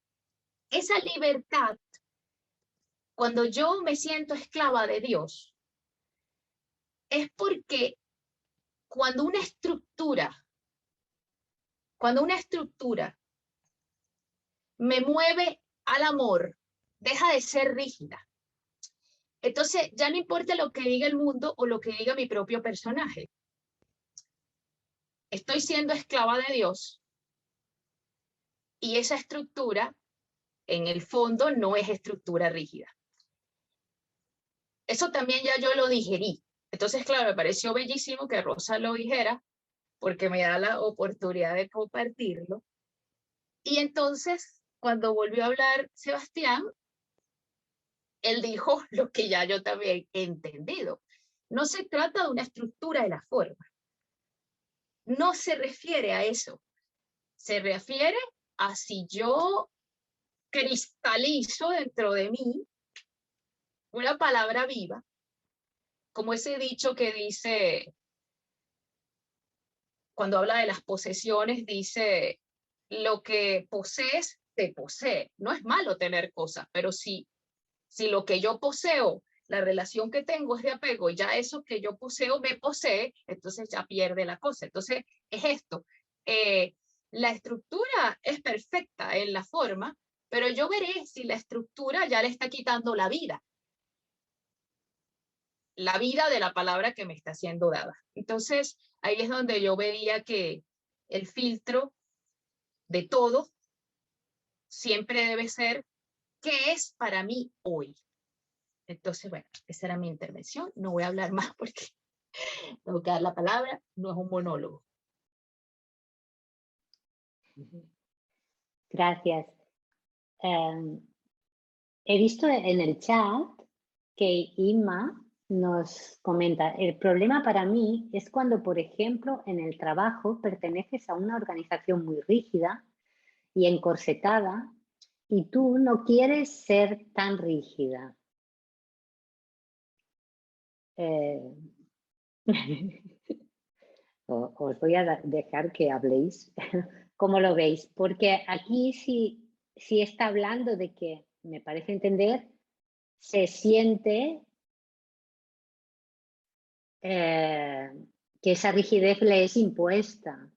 esa libertad, cuando yo me siento esclava de Dios, es porque cuando una estructura, cuando una estructura me mueve al amor, deja de ser rígida. Entonces, ya no importa lo que diga el mundo o lo que diga mi propio personaje. Estoy siendo esclava de Dios y esa estructura, en el fondo, no es estructura rígida. Eso también ya yo lo digerí. Entonces, claro, me pareció bellísimo que Rosa lo dijera, porque me da la oportunidad de compartirlo. Y entonces, cuando volvió a hablar Sebastián, él dijo lo que ya yo también he entendido. No se trata de una estructura de la forma. No se refiere a eso. Se refiere a si yo cristalizo dentro de mí una palabra viva, como ese dicho que dice, cuando habla de las posesiones, dice, lo que posees, te posee. No es malo tener cosas, pero si lo que yo poseo, la relación que tengo es de apego, ya eso que yo poseo me posee, entonces ya pierde la cosa. Entonces, es esto. La estructura es perfecta en la forma, pero yo veré si la estructura ya le está quitando la vida de la palabra que me está siendo dada. Entonces, ahí es donde yo veía que el filtro de todo siempre debe ser, ¿qué es para mí hoy? Entonces, bueno, esa era mi intervención. No voy a hablar más porque tengo que dar la palabra, no es un monólogo. Gracias. He visto en el chat que Inma nos comenta, el problema para mí es cuando, por ejemplo, en el trabajo perteneces a una organización muy rígida y encorsetada y tú no quieres ser tan rígida. Os voy a dejar que habléis. ¿Cómo lo veis? Porque aquí sí está hablando de que, me parece entender, se siente que esa rigidez le es impuesta,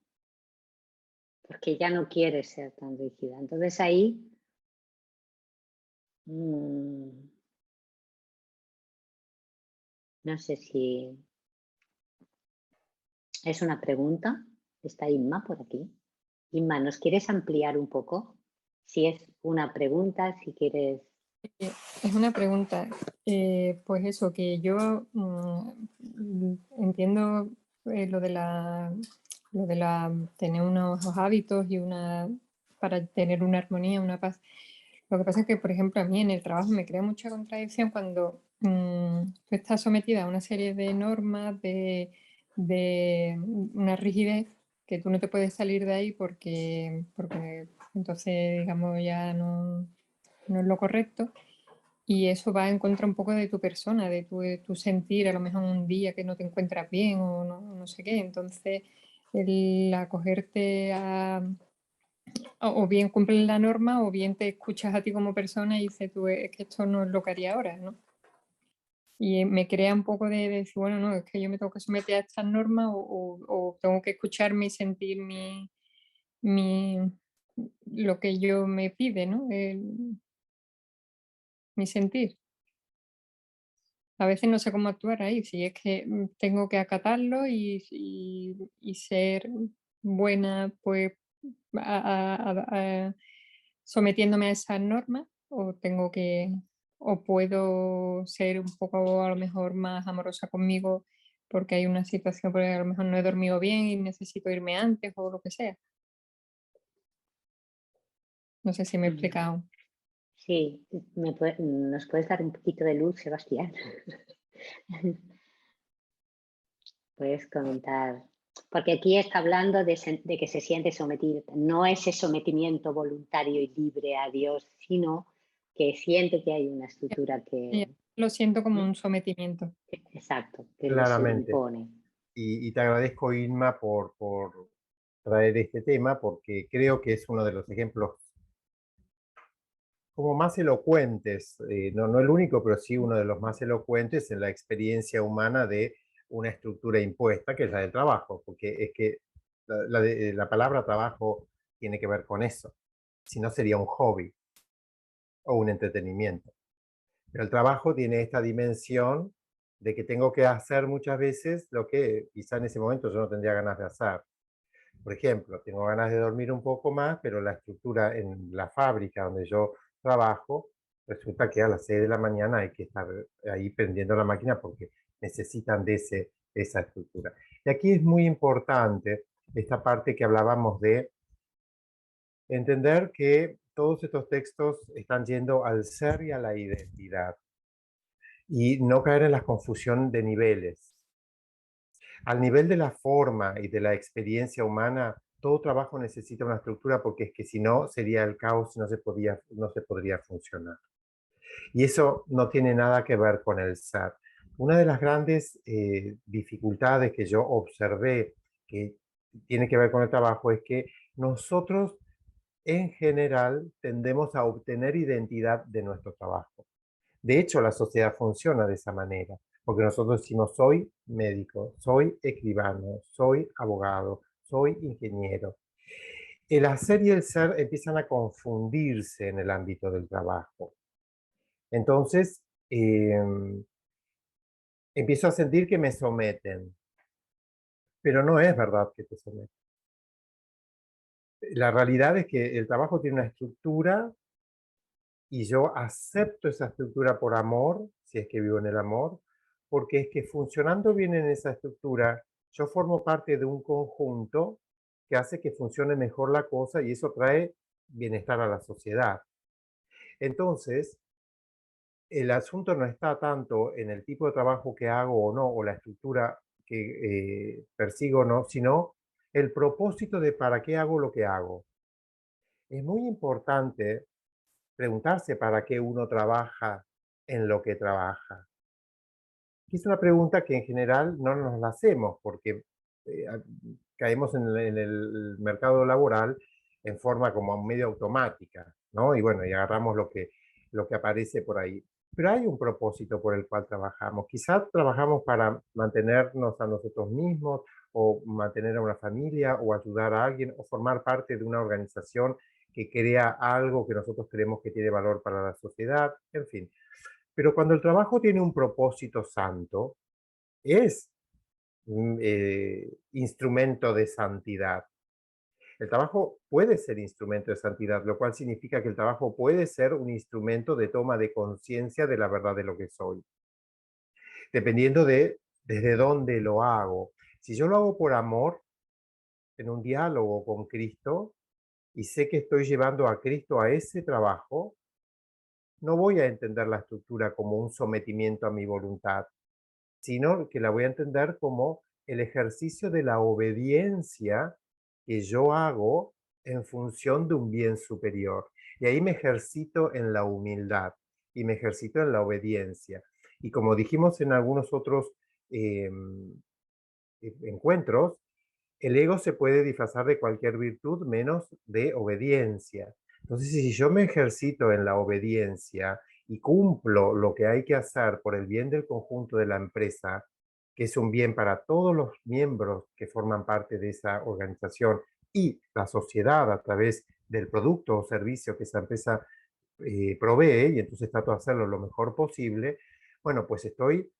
porque ya no quiere ser tan rígida. Entonces ahí no sé si es una pregunta. Está Inma por aquí. Inma, ¿nos quieres ampliar un poco? Si es una pregunta, si quieres... Es una pregunta. Pues eso, que yo entiendo lo de tener unos hábitos y para tener una armonía, una paz. Lo que pasa es que, por ejemplo, a mí en el trabajo me crea mucha contradicción cuando tú estás sometida a una serie de normas, de una rigidez, que tú no te puedes salir de ahí porque entonces, digamos, ya no es lo correcto. Y eso va en contra un poco de tu persona, de tu sentir, a lo mejor un día que no te encuentras bien o no sé qué. Entonces, el acogerte o bien cumples la norma o bien te escuchas a ti como persona y dices tú, es que esto no es lo que haría ahora, ¿no? Y me crea un poco de decir, bueno, no, es que yo me tengo que someter a estas normas o tengo que escucharme y sentir lo que yo me pide, ¿no? Mi sentir. A veces no sé cómo actuar ahí, si es que tengo que acatarlo y ser buena, pues sometiéndome a esas normas, o puedo ser un poco a lo mejor más amorosa conmigo porque hay una situación, porque a lo mejor no he dormido bien y necesito irme antes o lo que sea. No sé si me he explicado. Sí, ¿nos puedes dar un poquito de luz, Sebastián? Puedes comentar. Porque aquí está hablando de que se siente sometido. No ese sometimiento voluntario y libre a Dios, sino que siente que hay una estructura que... Lo siento como un sometimiento. Exacto, que les Claramente. impone. Y te agradezco, Inma, por traer este tema, porque creo que es uno de los ejemplos como más elocuentes, no el único, pero sí uno de los más elocuentes en la experiencia humana de una estructura impuesta, que es la del trabajo, porque es que la palabra trabajo tiene que ver con eso, si no sería un hobby o un entretenimiento. Pero el trabajo tiene esta dimensión de que tengo que hacer muchas veces lo que quizá en ese momento yo no tendría ganas de hacer. Por ejemplo, tengo ganas de dormir un poco más, pero la estructura en la fábrica donde yo trabajo, resulta que a las 6 de la mañana hay que estar ahí prendiendo la máquina porque necesitan de esa estructura. Y aquí es muy importante esta parte que hablábamos de entender que todos estos textos están yendo al ser y a la identidad y no caer en la confusión de niveles. Al nivel de la forma y de la experiencia humana, todo trabajo necesita una estructura porque es que si no sería el caos y no se podría funcionar. Y eso no tiene nada que ver con el ser. Una de las grandes dificultades que yo observé que tiene que ver con el trabajo es que nosotros en general tendemos a obtener identidad de nuestro trabajo. De hecho, la sociedad funciona de esa manera, porque nosotros decimos soy médico, soy escribano, soy abogado, soy ingeniero. El hacer y el ser empiezan a confundirse en el ámbito del trabajo. Entonces, empiezo a sentir que me someten, pero no es verdad que te someten. La realidad es que el trabajo tiene una estructura y yo acepto esa estructura por amor, si es que vivo en el amor, porque es que funcionando bien en esa estructura, yo formo parte de un conjunto que hace que funcione mejor la cosa y eso trae bienestar a la sociedad. Entonces, el asunto no está tanto en el tipo de trabajo que hago o no, o la estructura que persigo o no, sino el propósito de para qué hago lo que hago. Es muy importante preguntarse para qué uno trabaja en lo que trabaja. Es una pregunta que en general no nos la hacemos porque caemos en el mercado laboral en forma como medio automática, ¿no? Y bueno, y agarramos lo que aparece por ahí. Pero hay un propósito por el cual trabajamos. Quizás trabajamos para mantenernos a nosotros mismos, o mantener a una familia, o ayudar a alguien, o formar parte de una organización que crea algo que nosotros creemos que tiene valor para la sociedad, en fin. Pero cuando el trabajo tiene un propósito santo, es instrumento de santidad. El trabajo puede ser instrumento de santidad, lo cual significa que el trabajo puede ser un instrumento de toma de conciencia de la verdad de lo que soy, dependiendo de desde dónde lo hago. Si yo lo hago por amor, en un diálogo con Cristo, y sé que estoy llevando a Cristo a ese trabajo, no voy a entender la estructura como un sometimiento a mi voluntad, sino que la voy a entender como el ejercicio de la obediencia que yo hago en función de un bien superior. Y ahí me ejercito en la humildad y me ejercito en la obediencia. Y como dijimos en algunos otros encuentros, el ego se puede disfrazar de cualquier virtud menos de obediencia. Entonces, si yo me ejercito en la obediencia y cumplo lo que hay que hacer por el bien del conjunto de la empresa, que es un bien para todos los miembros que forman parte de esa organización y la sociedad a través del producto o servicio que esa empresa provee, y entonces trato de hacerlo lo mejor posible, bueno, pues estoy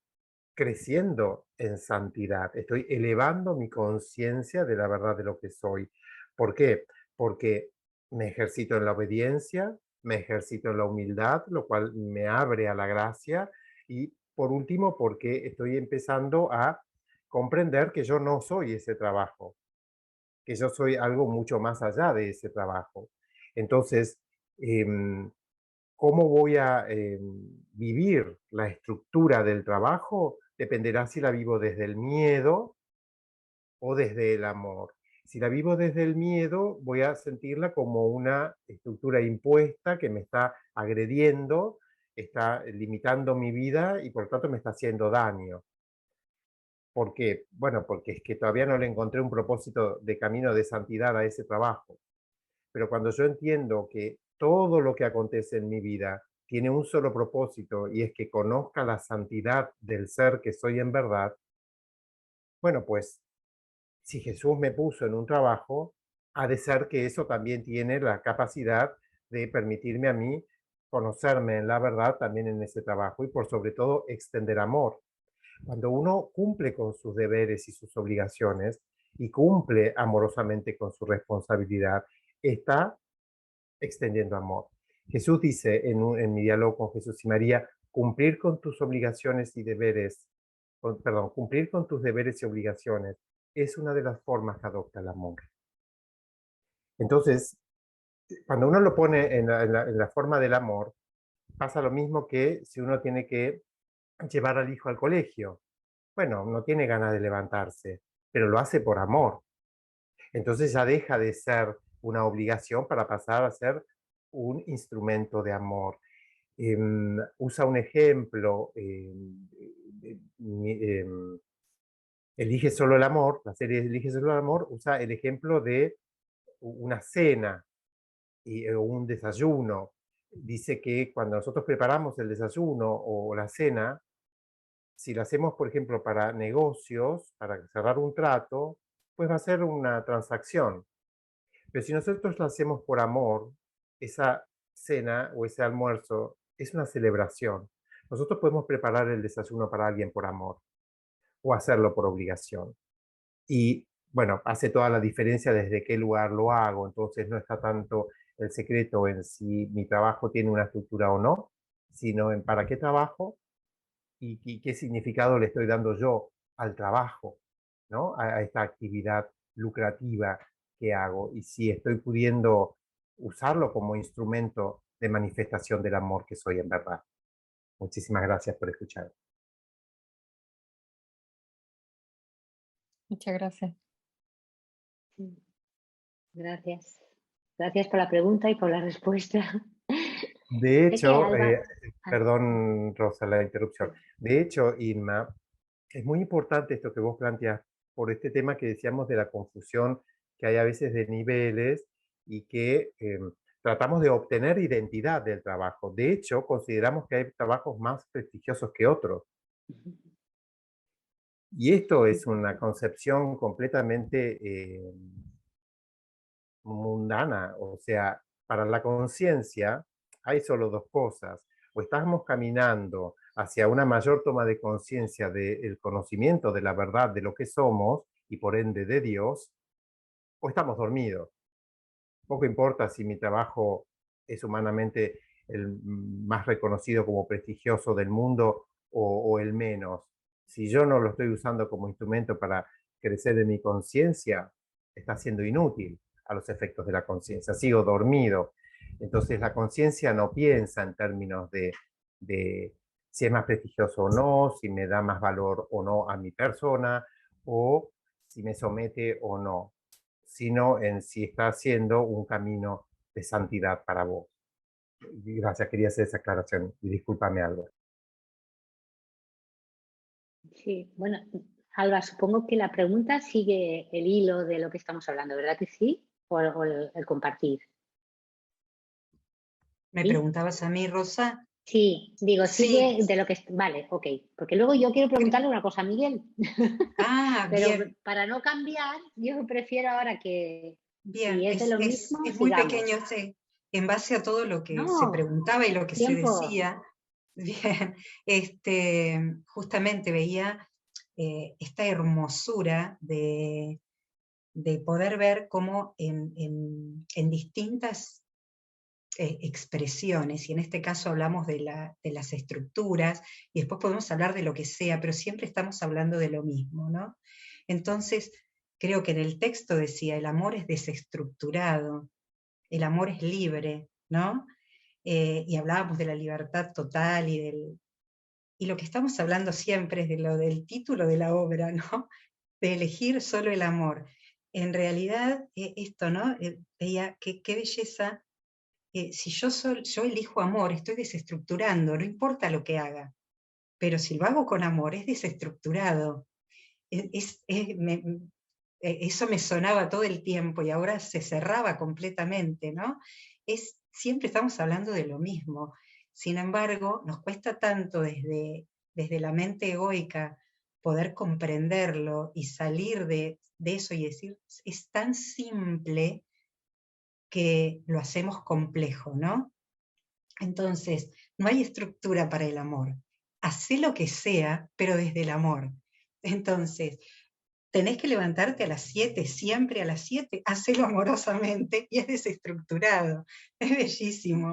creciendo en santidad, estoy elevando mi conciencia de la verdad de lo que soy. ¿Por qué? Porque me ejercito en la obediencia, me ejercito en la humildad, lo cual me abre a la gracia, y por último, porque estoy empezando a comprender que yo no soy ese trabajo, que yo soy algo mucho más allá de ese trabajo. Entonces, ¿cómo voy a vivir la estructura del trabajo? Dependerá si la vivo desde el miedo o desde el amor. Si la vivo desde el miedo, voy a sentirla como una estructura impuesta que me está agrediendo, está limitando mi vida y por tanto me está haciendo daño. ¿Por qué? Bueno, porque es que todavía no le encontré un propósito de camino de santidad a ese trabajo. Pero cuando yo entiendo que todo lo que acontece en mi vida tiene un solo propósito y es que conozca la santidad del ser que soy en verdad, bueno, pues si Jesús me puso en un trabajo, ha de ser que eso también tiene la capacidad de permitirme a mí conocerme en la verdad también en ese trabajo y por sobre todo extender amor. Cuando uno cumple con sus deberes y sus obligaciones y cumple amorosamente con su responsabilidad, está extendiendo amor. Jesús dice en mi diálogo con Jesús y María, cumplir con tus obligaciones y deberes, cumplir con tus deberes y obligaciones es una de las formas que adopta el amor. Entonces, cuando uno lo pone en la forma del amor, pasa lo mismo que si uno tiene que llevar al hijo al colegio. Bueno, no tiene ganas de levantarse, pero lo hace por amor. Entonces ya deja de ser una obligación para pasar a ser un instrumento de amor. Usa un ejemplo, Elige solo el amor, la serie Elige solo el amor, usa el ejemplo de una cena o un desayuno. Dice que cuando nosotros preparamos el desayuno o la cena, si lo hacemos, por ejemplo, para negocios, para cerrar un trato, pues va a ser una transacción. Pero si nosotros lo hacemos por amor, esa cena o ese almuerzo es una celebración. Nosotros podemos preparar el desayuno para alguien por amor o hacerlo por obligación. Y bueno, hace toda la diferencia desde qué lugar lo hago. Entonces no está tanto el secreto en si mi trabajo tiene una estructura o no, sino en para qué trabajo y qué significado le estoy dando yo al trabajo, ¿no? A esta actividad lucrativa que hago, y si estoy pudiendo usarlo como instrumento de manifestación del amor que soy en verdad. Muchísimas gracias por escuchar. Muchas gracias. Sí, gracias. Gracias por la pregunta y por la respuesta. De Sé que hecho, Alba... perdón, Rosa, la interrupción. De hecho, Inma, es muy importante esto que vos planteas por este tema que decíamos de la confusión que hay a veces de niveles y que tratamos de obtener identidad del trabajo. De hecho, consideramos que hay trabajos más prestigiosos que otros. Y esto es una concepción completamente mundana. O sea, para la conciencia hay solo dos cosas. O estamos caminando hacia una mayor toma de conciencia del conocimiento de la verdad de lo que somos y por ende de Dios, o estamos dormidos. Poco importa si mi trabajo es humanamente el más reconocido como prestigioso del mundo o el menos. Si yo no lo estoy usando como instrumento para crecer en mi conciencia, está siendo inútil a los efectos de la conciencia. Sigo dormido. Entonces la conciencia no piensa en términos de si es más prestigioso o no, si me da más valor o no a mi persona, o si me somete o no, sino en si está haciendo un camino de santidad para vos. Gracias, quería hacer esa aclaración y discúlpame algo. Sí, bueno, Alba, supongo que la pregunta sigue el hilo de lo que estamos hablando, ¿verdad que sí? O el compartir. ¿Me ¿Sí? preguntabas a mí, Rosa? Sí, digo, Sí. sigue de lo que... Vale, ok. Porque luego yo quiero preguntarle una cosa a Miguel. Ah, Pero bien. para no cambiar, yo prefiero ahora que Bien, si es de lo mismo, es muy sigamos. pequeño, sí. En base a todo lo que se No, preguntaba y lo que se tiempo. decía, bien, justamente veía esta hermosura de poder ver cómo en distintas expresiones, y en este caso hablamos de las estructuras, y después podemos hablar de lo que sea, pero siempre estamos hablando de lo mismo, ¿no? Entonces, creo que en el texto decía, el amor es desestructurado, el amor es libre, ¿no? Y hablábamos de la libertad total y lo que estamos hablando siempre es de lo del título de la obra, ¿no? De elegir solo el amor. En realidad, esto, ¿no? Veía qué belleza. Si yo elijo amor, estoy desestructurando, no importa lo que haga, pero si lo hago con amor, es desestructurado. Eso me sonaba todo el tiempo y ahora se cerraba completamente, ¿no? Siempre estamos hablando de lo mismo. Sin embargo, nos cuesta tanto desde la mente egoica poder comprenderlo y salir de eso y decir, es tan simple que lo hacemos complejo, ¿no? Entonces, no hay estructura para el amor. Hacé lo que sea, pero desde el amor. Entonces, tenés que levantarte a las 7, siempre a las 7, hacelo amorosamente y es desestructurado. Es bellísimo,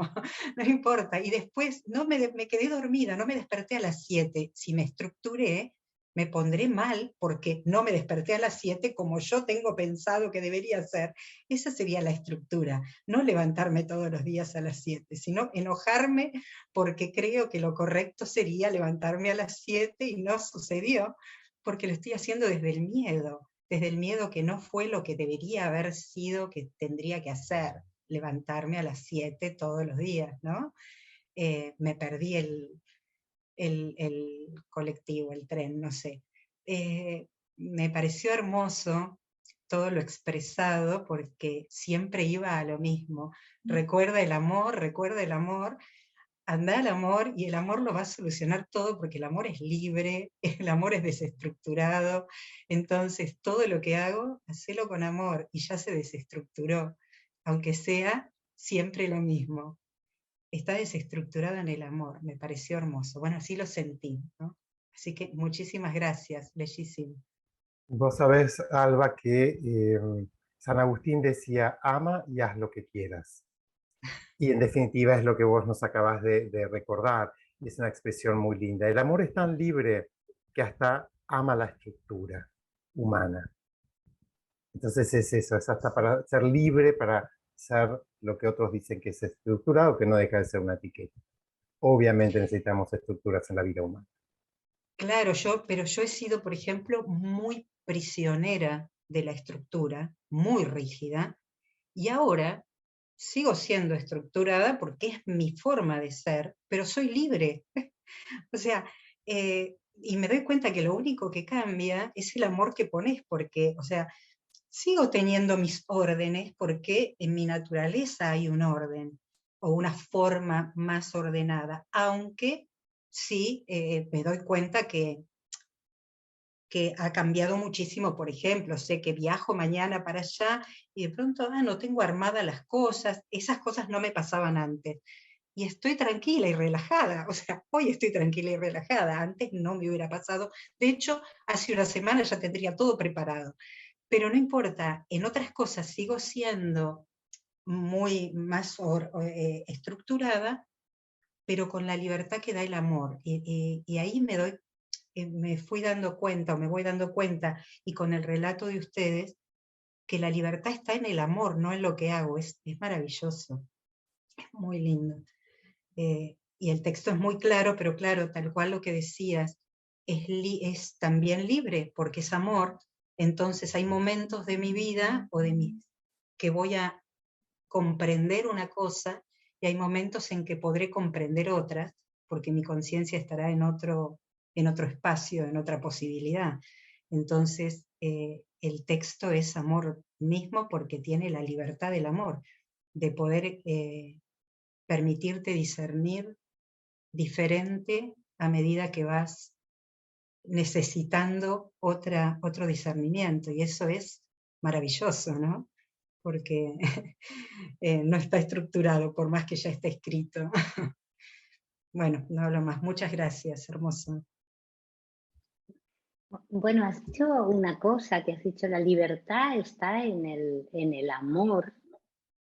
no importa. Y después me quedé dormida, no me desperté a las 7. Si me estructuré, me pondré mal porque no me desperté a las 7 como yo tengo pensado que debería ser. Esa sería la estructura, no levantarme todos los días a las 7, sino enojarme porque creo que lo correcto sería levantarme a las 7 y no sucedió, porque lo estoy haciendo desde el miedo que no fue lo que debería haber sido, que tendría que hacer, levantarme a las 7 todos los días, ¿no? Me perdí el colectivo, el tren, no sé. Me pareció hermoso todo lo expresado porque siempre iba a lo mismo. Recuerda el amor, anda al amor y el amor lo va a solucionar todo porque el amor es libre, el amor es desestructurado, entonces todo lo que hago, hacelo con amor y ya se desestructuró, aunque sea siempre lo mismo. Está desestructurado en el amor, me pareció hermoso. Bueno, así lo sentí, ¿no? Así que muchísimas gracias, bellísimo. Vos sabés, Alba, que San Agustín decía, ama y haz lo que quieras. Y en definitiva es lo que vos nos acabas de recordar. Y es una expresión muy linda. El amor es tan libre que hasta ama la estructura humana. Entonces es eso, es hasta para ser libre, para ser lo que otros dicen que es estructurado, que no deja de ser una etiqueta. Obviamente necesitamos estructuras en la vida humana. Claro, pero yo he sido, por ejemplo, muy prisionera de la estructura, muy rígida, y ahora sigo siendo estructurada porque es mi forma de ser, pero soy libre. O sea, y me doy cuenta que lo único que cambia es el amor que pones, porque, o sea, sigo teniendo mis órdenes porque en mi naturaleza hay un orden o una forma más ordenada, aunque sí me doy cuenta que ha cambiado muchísimo. Por ejemplo, sé que viajo mañana para allá y de pronto no tengo armadas las cosas, esas cosas no me pasaban antes. Y estoy tranquila y relajada, o sea, hoy estoy tranquila y relajada, antes no me hubiera pasado. De hecho, hace una semana ya tendría todo preparado. Pero no importa, en otras cosas sigo siendo muy más estructurada, pero con la libertad que da el amor. Y ahí me fui dando cuenta, o me voy dando cuenta, y con el relato de ustedes, que la libertad está en el amor, no en lo que hago. Es maravilloso, es muy lindo. Y el texto es muy claro, pero claro, tal cual lo que decías, es también libre, porque es amor. Entonces hay momentos de mi vida o que voy a comprender una cosa y hay momentos en que podré comprender otras, porque mi conciencia estará en otro espacio, en otra posibilidad. Entonces, el texto es amor mismo porque tiene la libertad del amor, de poder permitirte discernir diferente a medida que vas necesitando otro discernimiento, y eso es maravilloso, ¿no? Porque no está estructurado, por más que ya esté escrito. Bueno, no hablo más. Muchas gracias, hermoso. Bueno, has dicho una cosa, que has dicho la libertad está en el amor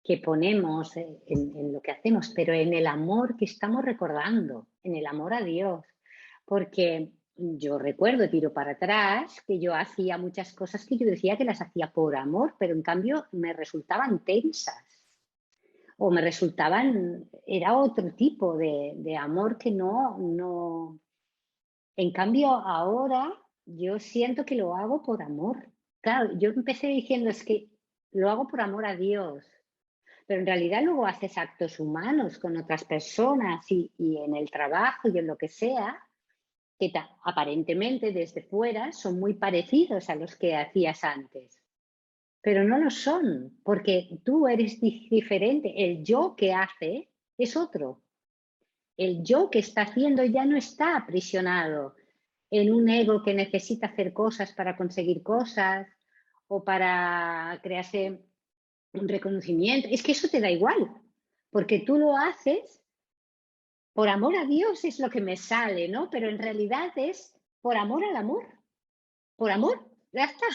que ponemos en lo que hacemos, pero en el amor que estamos recordando, en el amor a Dios. Porque yo recuerdo, tiro para atrás, que yo hacía muchas cosas que yo decía que las hacía por amor, pero en cambio me resultaban tensas. O me resultaban, era otro tipo de amor que no. En cambio, ahora yo siento que lo hago por amor. Claro, yo empecé diciendo es que lo hago por amor a Dios, pero en realidad luego haces actos humanos con otras personas y en el trabajo y en lo que sea, que aparentemente desde fuera son muy parecidos a los que hacías antes, pero no lo son, porque tú eres diferente. El yo que hace es otro. El yo que está haciendo ya no está aprisionado en un ego que necesita hacer cosas para conseguir cosas o para crearse un reconocimiento. Es que eso te da igual, porque tú lo haces por amor a Dios, es lo que me sale, ¿no? Pero en realidad es por amor al amor. Por amor, ya está.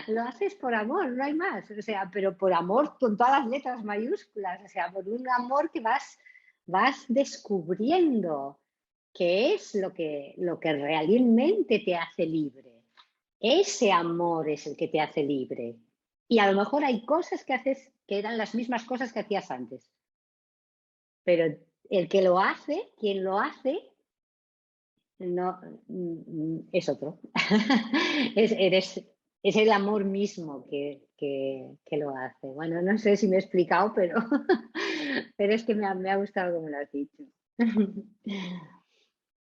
Lo haces por amor, no hay más. O sea, pero por amor con todas las letras mayúsculas. O sea, por un amor que vas descubriendo qué es lo que realmente te hace libre. Ese amor es el que te hace libre. Y a lo mejor hay cosas que haces que eran las mismas cosas que hacías antes. Pero el que lo hace, quien lo hace, no es otro. es el amor mismo que lo hace. Bueno, no sé si me he explicado, pero, pero es que me ha gustado como lo has dicho.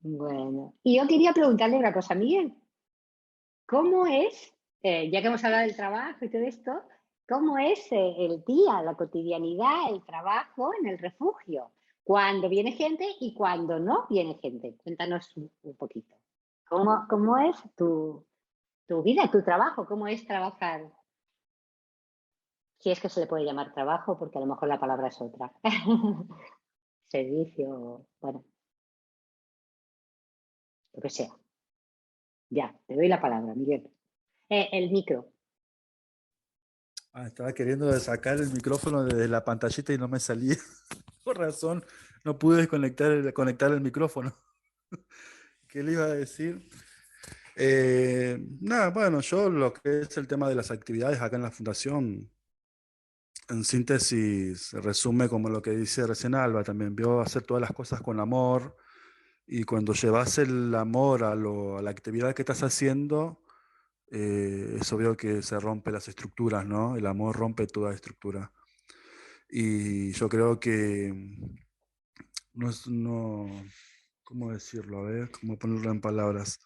Bueno, y yo quería preguntarle una cosa, Miguel. ¿Cómo es, ya que hemos hablado del trabajo y todo esto, cómo es el día, la cotidianidad, el trabajo en el refugio? Cuando viene gente y cuando no viene gente. Cuéntanos un poquito. ¿Cómo es tu vida, tu trabajo? ¿Cómo es trabajar? Si es que se le puede llamar trabajo, porque a lo mejor la palabra es otra. Servicio, bueno, lo que sea. Ya, te doy la palabra, Miguel. El micro. Estaba queriendo sacar el micrófono desde la pantallita y no me salía. Por razón, no pude conectar el micrófono. ¿Qué le iba a decir? Nada, bueno, yo lo que es el tema de las actividades acá en la fundación, en síntesis, se resume como lo que dice recién Alba, también vio hacer todas las cosas con amor, y cuando llevas el amor a la actividad que estás haciendo, es obvio que se rompe las estructuras, ¿no? El amor rompe toda estructura. Y yo creo que no es, no, ¿cómo decirlo? A ver, ¿cómo ponerlo en palabras?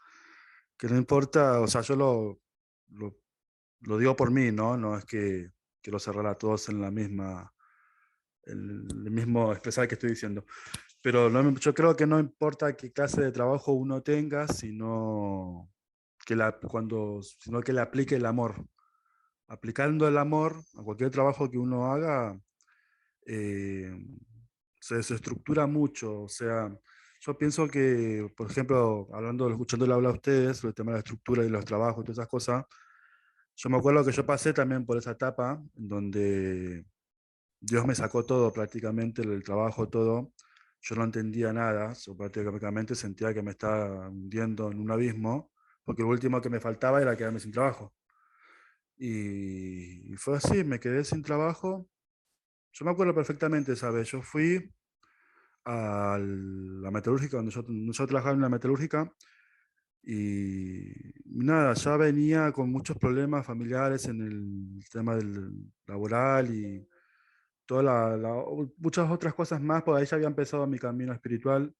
Que no importa, o sea, yo lo, lo digo por mí, ¿no? No es que quiero cerrar a todos en la misma, el mismo expresar que estoy diciendo. Pero yo creo que no importa qué clase de trabajo uno tenga, sino sino que le aplique el amor. Aplicando el amor a cualquier trabajo que uno haga, eh, se desestructura mucho. O sea, yo pienso que, por ejemplo, escuchándole hablar a ustedes sobre el tema de la estructura y los trabajos y todas esas cosas, yo me acuerdo que yo pasé también por esa etapa en donde Dios me sacó todo prácticamente, el trabajo, todo. Yo no entendía nada, yo prácticamente sentía que me estaba hundiendo en un abismo, porque lo último que me faltaba era quedarme sin trabajo. Y fue así, me quedé sin trabajo. Yo me acuerdo perfectamente, ¿sabes? Yo fui a la metalúrgica, donde yo trabajaba en la metalúrgica, y nada, ya venía con muchos problemas familiares en el tema del laboral y muchas otras cosas más, porque ahí ya había empezado mi camino espiritual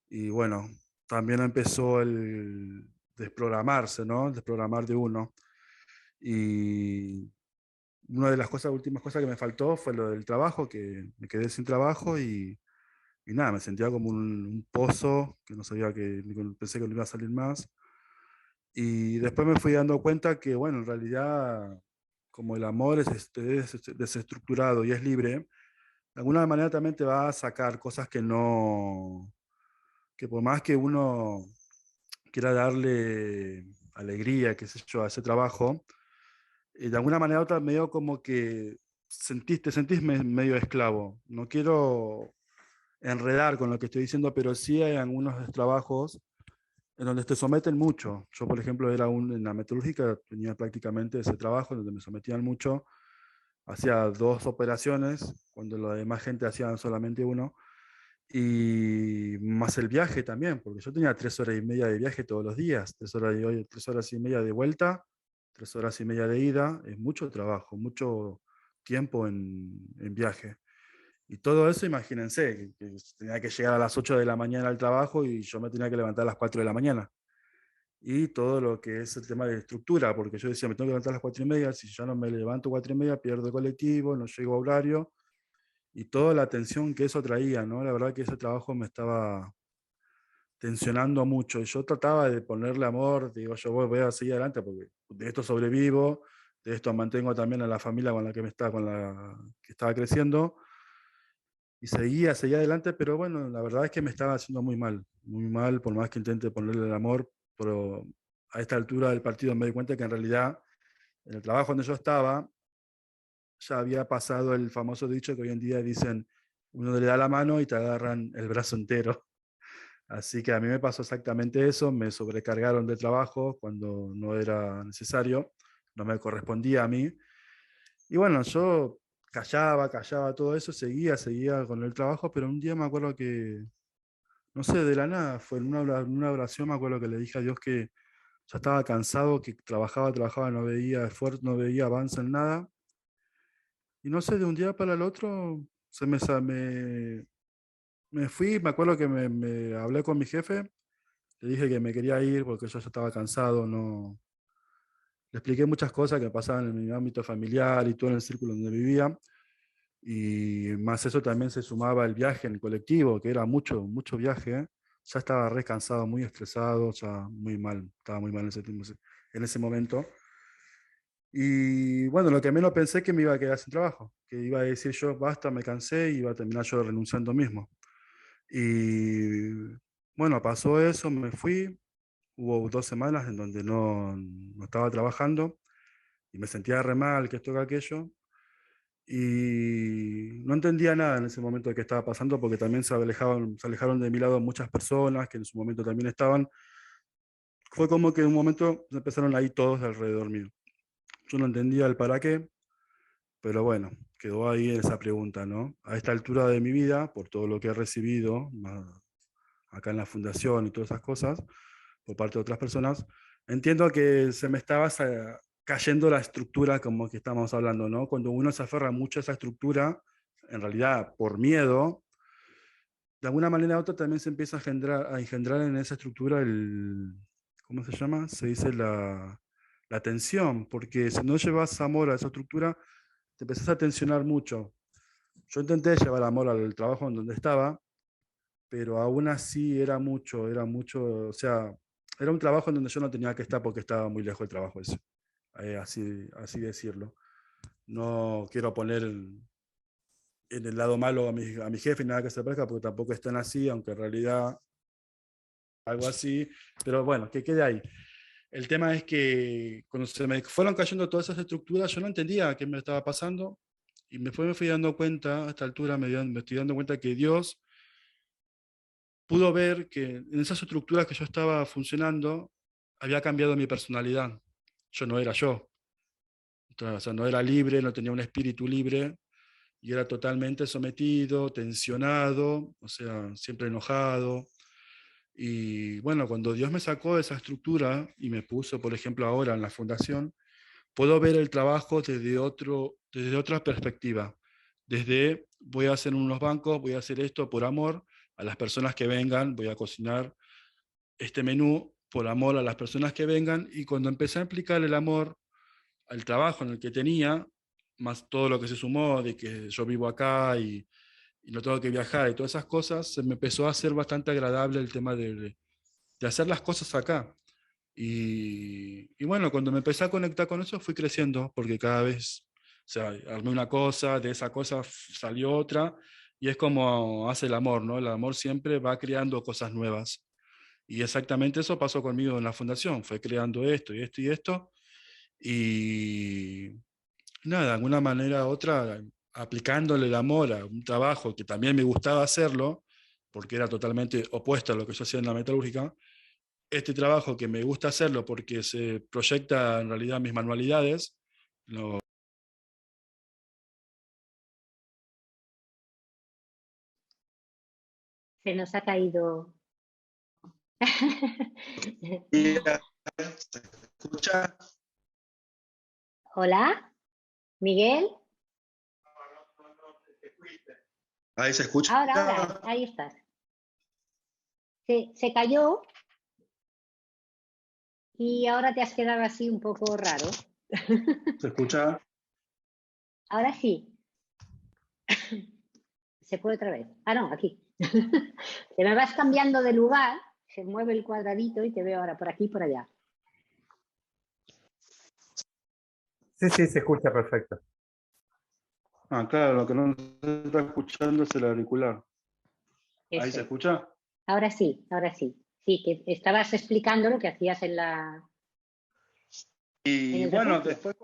y bueno, también empezó el desprogramarse, ¿no? El desprogramar de uno. Y una de las últimas cosas que me faltó fue lo del trabajo, que me quedé sin trabajo y nada, me sentía como un pozo que no sabía pensé que no iba a salir más. Y después me fui dando cuenta que, bueno, en realidad, como el amor es desestructurado y es libre, de alguna manera también te va a sacar cosas que por más que uno quiera darle alegría, qué sé yo, a ese trabajo, de alguna manera u otra medio como que te sentís medio esclavo. No quiero enredar con lo que estoy diciendo, pero sí hay algunos trabajos en donde te someten mucho. Yo, por ejemplo, en la metalúrgica, tenía prácticamente ese trabajo en donde me sometían mucho. Hacía 2 operaciones, cuando la demás gente hacía solamente uno. Y más el viaje también, porque yo tenía 3 horas y media de viaje todos los días, 3 horas y media de vuelta, 3 horas y media de ida, es mucho trabajo, mucho tiempo en viaje. Y todo eso, imagínense, que tenía que llegar a las 8 de la mañana al trabajo y yo me tenía que levantar a las 4 de la mañana. Y todo lo que es el tema de estructura, porque yo decía, me tengo que levantar a las 4:30, si yo no me levanto 4:30, pierdo el colectivo, no llego a horario, y toda la tensión que eso traía, ¿no? La verdad que ese trabajo me estaba tensionando mucho, y yo trataba de ponerle amor, digo, yo voy a seguir adelante porque de esto sobrevivo, de esto mantengo también a la familia con la que con la que estaba creciendo, y seguía adelante, pero bueno, la verdad es que me estaba haciendo muy mal, por más que intente ponerle el amor, pero a esta altura del partido me di cuenta que en realidad en el trabajo donde yo estaba ya había pasado el famoso dicho que hoy en día dicen, uno le da la mano y te agarran el brazo entero. Así que a mí me pasó exactamente eso, me sobrecargaron de trabajo cuando no era necesario, no me correspondía a mí. Y bueno, yo callaba todo eso, seguía con el trabajo, pero un día me acuerdo que, no sé, de la nada, fue en una oración, me acuerdo que le dije a Dios que ya estaba cansado, que trabajaba, no veía esfuerzo, no veía avance en nada. Y no sé, de un día para el otro me fui, me acuerdo que me hablé con mi jefe, le dije que me quería ir porque yo ya estaba cansado, no. Le expliqué muchas cosas que pasaban en mi ámbito familiar y todo en el círculo donde vivía. Y más eso también se sumaba el viaje en el colectivo, que era mucho viaje. Ya estaba re cansado, muy estresado, ya muy mal, estaba muy mal en ese momento. Y bueno, lo que menos pensé que me iba a quedar sin trabajo, que iba a decir yo, basta, me cansé y iba a terminar yo renunciando mismo. Y bueno, pasó eso, me fui, hubo 2 semanas en donde no estaba trabajando y me sentía re mal, que esto, que aquello. Y no entendía nada en ese momento de qué estaba pasando, porque también se alejaron de mi lado muchas personas que en su momento también estaban. Fue como que en un momento empezaron ahí todos alrededor mío. Yo no entendía el para qué, pero bueno, quedó ahí esa pregunta, ¿no? A esta altura de mi vida, por todo lo que he recibido acá en la fundación y todas esas cosas, por parte de otras personas, entiendo que se me estaba cayendo la estructura como que estamos hablando, ¿no? Cuando uno se aferra mucho a esa estructura, en realidad por miedo, de alguna manera u otra también se empieza a engendrar en esa estructura ¿cómo se llama? Se dice la tensión, porque si no llevas amor a esa estructura, te empezás a tensionar mucho. Yo intenté llevar amor al trabajo en donde estaba, pero aún así era mucho, o sea, era un trabajo en donde yo no tenía que estar porque estaba muy lejos del trabajo ese, así decirlo. No quiero poner en el lado malo a mi jefe, nada que se parezca, porque tampoco están así, aunque en realidad algo así, pero bueno, que quede ahí. El tema es que cuando se me fueron cayendo todas esas estructuras, yo no entendía qué me estaba pasando, y me fui dando cuenta, a esta altura me estoy dando cuenta que Dios pudo ver que en esas estructuras que yo estaba funcionando, había cambiado mi personalidad. Yo no era yo. Entonces, o sea, no era libre, no tenía un espíritu libre, y era totalmente sometido, tensionado, o sea, siempre enojado. Y bueno, cuando Dios me sacó de esa estructura y me puso, por ejemplo, ahora en la fundación, puedo ver el trabajo desde otra perspectiva. Desde voy a hacer unos bancos, voy a hacer esto por amor a las personas que vengan, voy a cocinar este menú por amor a las personas que vengan, y cuando empecé a aplicar el amor al trabajo en el que tenía, más todo lo que se sumó de que yo vivo acá y no tengo que viajar y todas esas cosas, se me empezó a hacer bastante agradable el tema de hacer las cosas acá. Y bueno, cuando me empecé a conectar con eso, fui creciendo, porque cada vez, o sea, armé una cosa, de esa cosa salió otra, y es como hace el amor, ¿no? El amor siempre va creando cosas nuevas. Y exactamente eso pasó conmigo en la fundación, fue creando esto y esto y esto, y nada, de alguna manera u otra, aplicándole el amor a un trabajo que también me gustaba hacerlo, porque era totalmente opuesto a lo que yo hacía en la metalúrgica, este trabajo que me gusta hacerlo porque se proyecta en realidad mis manualidades, lo... Se nos ha caído. ¿Se escucha? Hola, Miguel. Ahí se escucha. Ahora, ahí estás. Se cayó y ahora te has quedado así un poco raro. ¿Se escucha? Ahora sí. Se puede otra vez. Ah, no, aquí. Te me vas cambiando de lugar, se mueve el cuadradito y te veo ahora por aquí y por allá. Sí, sí, se escucha perfecto. Ah, claro, lo que no se está escuchando es el auricular. Eso. ¿Ahí se escucha? Ahora sí, ahora sí. Sí, que estabas explicando lo que hacías en la... Y en el bueno, refugio. después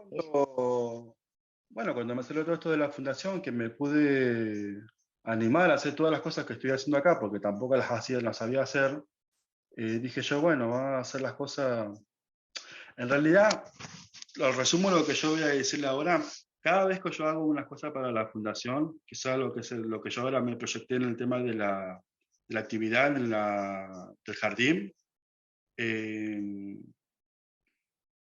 cuando me salió todo esto de la fundación, que me pude animar a hacer todas las cosas que estoy haciendo acá, porque tampoco las sabía hacer, dije yo, bueno, vamos a hacer las cosas. En realidad, lo resumo lo que yo voy a decirle ahora. Cada vez que yo hago una cosa para la fundación, quizá lo que yo ahora me proyecté en el tema de la actividad del jardín,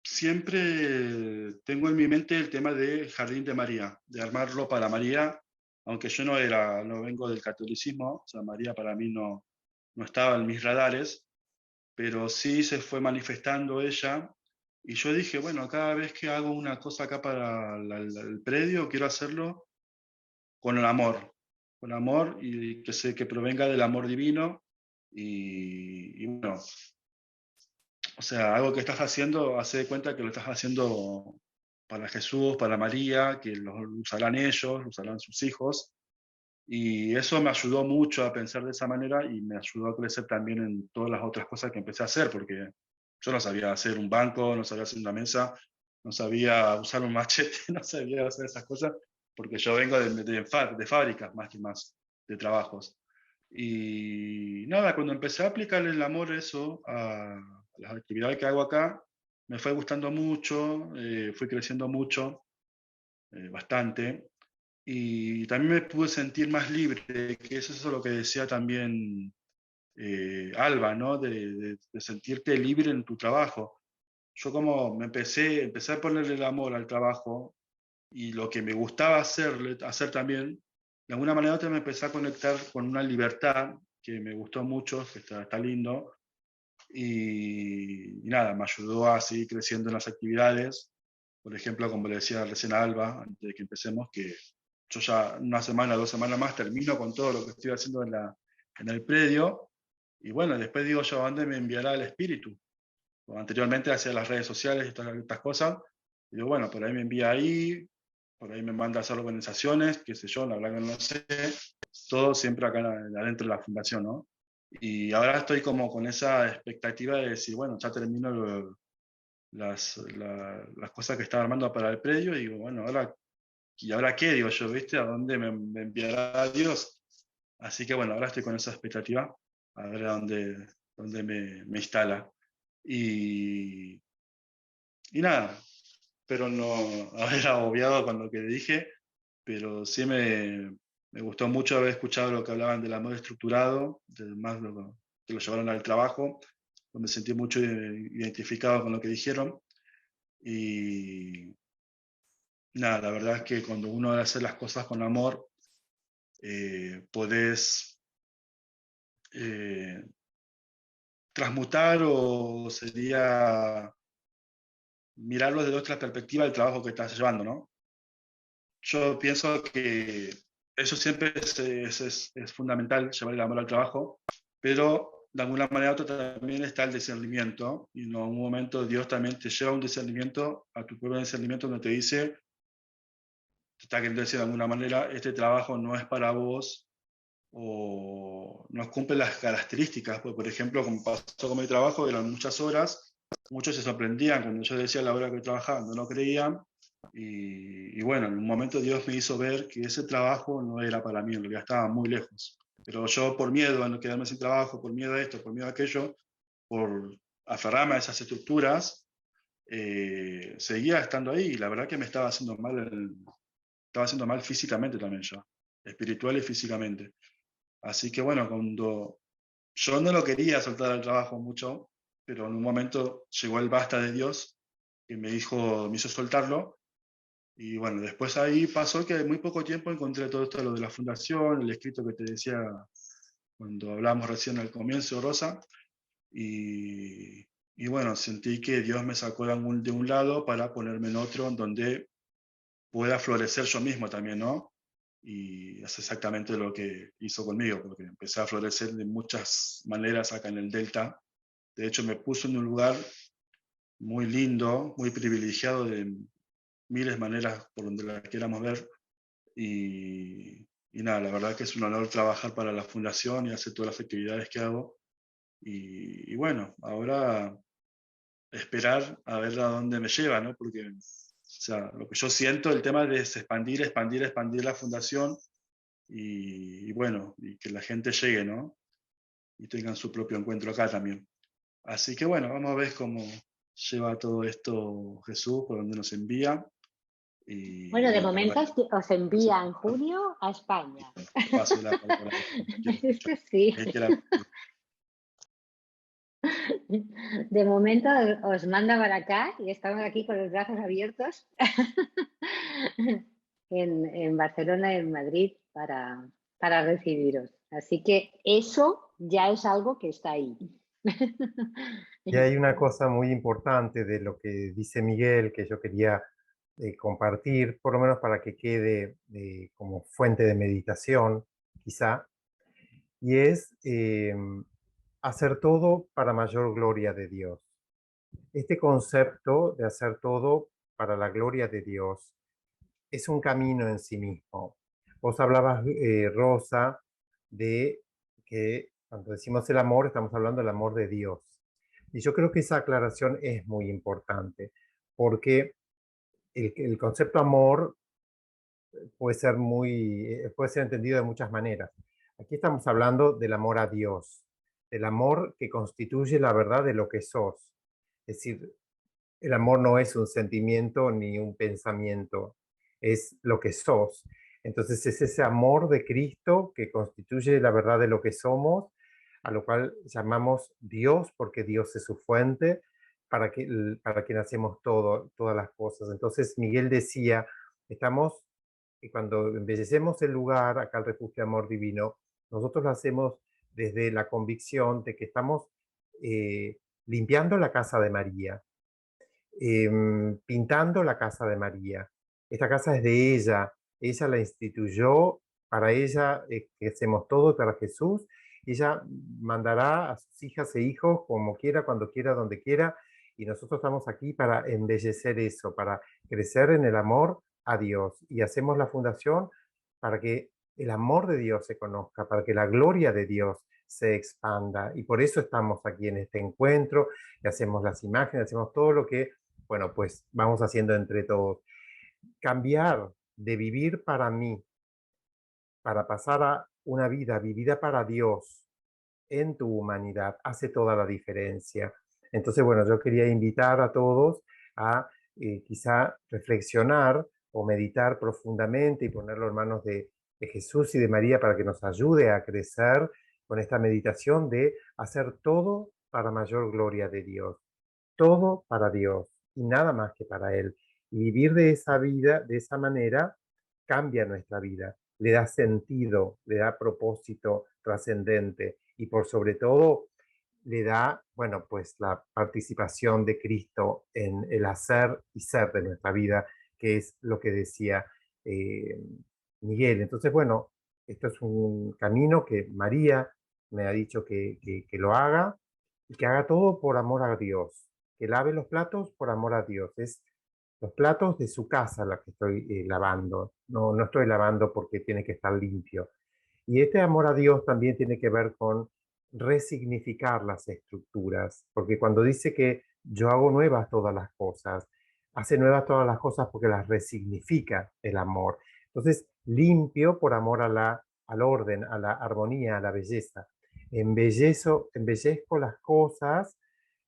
siempre tengo en mi mente el tema del Jardín de María, de armarlo para María, aunque yo no vengo del catolicismo, o sea, María para mí no estaba en mis radares, pero sí se fue manifestando ella, y yo dije, bueno, cada vez que hago una cosa acá para el predio, quiero hacerlo con amor y que provenga del amor divino, y bueno, o sea, algo que estás haciendo, hace de cuenta que lo estás haciendo para Jesús, para María, que lo usarán ellos, lo usarán sus hijos. Y eso me ayudó mucho a pensar de esa manera y me ayudó a crecer también en todas las otras cosas que empecé a hacer, porque yo no sabía hacer un banco, no sabía hacer una mesa, no sabía usar un machete, no sabía hacer esas cosas. porque yo vengo de fábricas más de trabajos. Y nada, cuando empecé a aplicar el amor eso a las actividades que hago acá, me fue gustando mucho, fui creciendo mucho, bastante, y también me pude sentir más libre, que eso es lo que decía también Alba, ¿no? De sentirte libre en tu trabajo. Yo como empecé a ponerle el amor al trabajo y lo que me gustaba hacer también, de alguna manera u otra me empecé a conectar con una libertad que me gustó mucho, que está lindo, y nada, me ayudó a seguir creciendo en las actividades. Por ejemplo, como le decía recién a Alba, antes de que empecemos, que yo ya una semana, 2 semanas más termino con todo lo que estoy haciendo en el predio, y bueno, después digo yo, ¿a dónde me enviará el espíritu? O anteriormente hacía las redes sociales y estas cosas, y digo, bueno, por ahí me envía ahí, por ahí me manda a hacer organizaciones, qué sé yo, la verdad que no sé, todo siempre acá adentro de la fundación, ¿no? Y ahora estoy como con esa expectativa de decir, bueno, ya termino las cosas que estaba armando para el predio, y digo, bueno, ¿y ahora qué? Digo yo, ¿viste? ¿A dónde me enviará Dios? Así que bueno, ahora estoy con esa expectativa, a ver a dónde me instala. Y nada, pero no haber agobiado con lo que dije, pero sí me gustó mucho haber escuchado lo que hablaban del amor estructurado, más que lo llevaron al trabajo, me sentí mucho identificado con lo que dijeron. Y nada, la verdad es que cuando uno hace las cosas con amor, podés transmutar, o sería mirarlo desde otra perspectiva del trabajo que estás llevando, ¿no? Yo pienso que eso siempre es fundamental, llevar el amor al trabajo, pero de alguna manera u otra también está el discernimiento, y en algún momento Dios también te lleva a un discernimiento, a tu propio discernimiento, donde te dice, te está queriendo decir de alguna manera, este trabajo no es para vos, o no cumple las características. Pues, por ejemplo, como pasó con mi trabajo, eran muchas horas, muchos se sorprendían cuando yo decía la hora que trabajaba, no creían, y bueno, en un momento Dios me hizo ver que ese trabajo no era para mí, en realidad estaba muy lejos. Pero yo, por miedo a no quedarme sin trabajo, por miedo a esto, por miedo a aquello, por aferrarme a esas estructuras, seguía estando ahí, y la verdad que me estaba haciendo mal físicamente también yo, espiritual y físicamente. Así que bueno, cuando yo no lo quería soltar el trabajo mucho, pero en un momento llegó el basta de Dios, que me hizo soltarlo. Y bueno, después ahí pasó que en muy poco tiempo encontré todo esto, lo de la fundación, el escrito que te decía cuando hablamos recién al comienzo, Rosa. Y bueno, sentí que Dios me sacó de un lado para ponerme en otro, en donde pueda florecer yo mismo también, ¿no? Y es exactamente lo que hizo conmigo, porque empecé a florecer de muchas maneras acá en el Delta. De hecho, me puso en un lugar muy lindo, muy privilegiado, de miles de maneras por donde la queramos ver. Y nada, la verdad que es un honor trabajar para la fundación y hacer todas las actividades que hago. Y bueno, ahora esperar a ver a dónde me lleva, ¿no? Porque, o sea, lo que yo siento, el tema de expandir la fundación, y bueno, y que la gente llegue, ¿no? Y tengan su propio encuentro acá también. Así que bueno, vamos a ver cómo lleva todo esto Jesús, por donde nos envía. Y Bueno, de bueno, la momento verdad os envía en junio a España. paso la palabra. Eso sí. De momento os manda para acá y estamos aquí con los brazos abiertos en Barcelona y en Madrid para recibiros. Así que eso ya es algo que está ahí. Y hay una cosa muy importante de lo que dice Miguel que yo quería compartir, por lo menos para que quede como fuente de meditación, quizá, y es hacer todo para mayor gloria de Dios. Este concepto de hacer todo para la gloria de Dios es un camino en sí mismo. Vos hablabas, Rosa, de que cuando decimos el amor, estamos hablando del amor de Dios. Y yo creo que esa aclaración es muy importante, porque el concepto amor puede ser puede ser entendido de muchas maneras. Aquí estamos hablando del amor a Dios, del amor que constituye la verdad de lo que sos. Es decir, el amor no es un sentimiento ni un pensamiento, es lo que sos. Entonces es ese amor de Cristo que constituye la verdad de lo que somos, a lo cual llamamos Dios, porque Dios es su fuente, para quien hacemos todas las cosas. Entonces Miguel decía, estamos, y cuando embellecemos el lugar, acá el Refugio Amor Divino, nosotros lo hacemos desde la convicción de que estamos limpiando la casa de María, pintando la casa de María. Esta casa es de ella la instituyó, para ella que hacemos todo para Jesús, ella mandará a sus hijas e hijos como quiera, cuando quiera, donde quiera, y nosotros estamos aquí para embellecer eso, para crecer en el amor a Dios, y hacemos la fundación para que el amor de Dios se conozca, para que la gloria de Dios se expanda, y por eso estamos aquí en este encuentro, y hacemos las imágenes, hacemos todo lo que, bueno, pues vamos haciendo entre todos. Cambiar de vivir para mí, para pasar a una vida vivida para Dios en tu humanidad, hace toda la diferencia. Entonces, bueno, yo quería invitar a todos a quizá reflexionar o meditar profundamente y ponerlo en manos de Jesús y de María para que nos ayude a crecer con esta meditación de hacer todo para mayor gloria de Dios. Todo para Dios y nada más que para Él. Y vivir de esa vida, de esa manera, cambia nuestra vida, le da sentido, le da propósito trascendente y por sobre todo le da, bueno, pues la participación de Cristo en el hacer y ser de nuestra vida, que es lo que decía Miguel. Entonces, bueno, esto es un camino que María me ha dicho que lo haga y que haga todo por amor a Dios, que lave los platos por amor a Dios. Es los platos de su casa los que estoy lavando, no estoy lavando porque tiene que estar limpio. Y este amor a Dios también tiene que ver con resignificar las estructuras, porque cuando dice que yo hago nuevas todas las cosas, hace nuevas todas las cosas porque las resignifica el amor. Entonces, limpio por amor al orden, a la armonía, a la belleza. Embellezco las cosas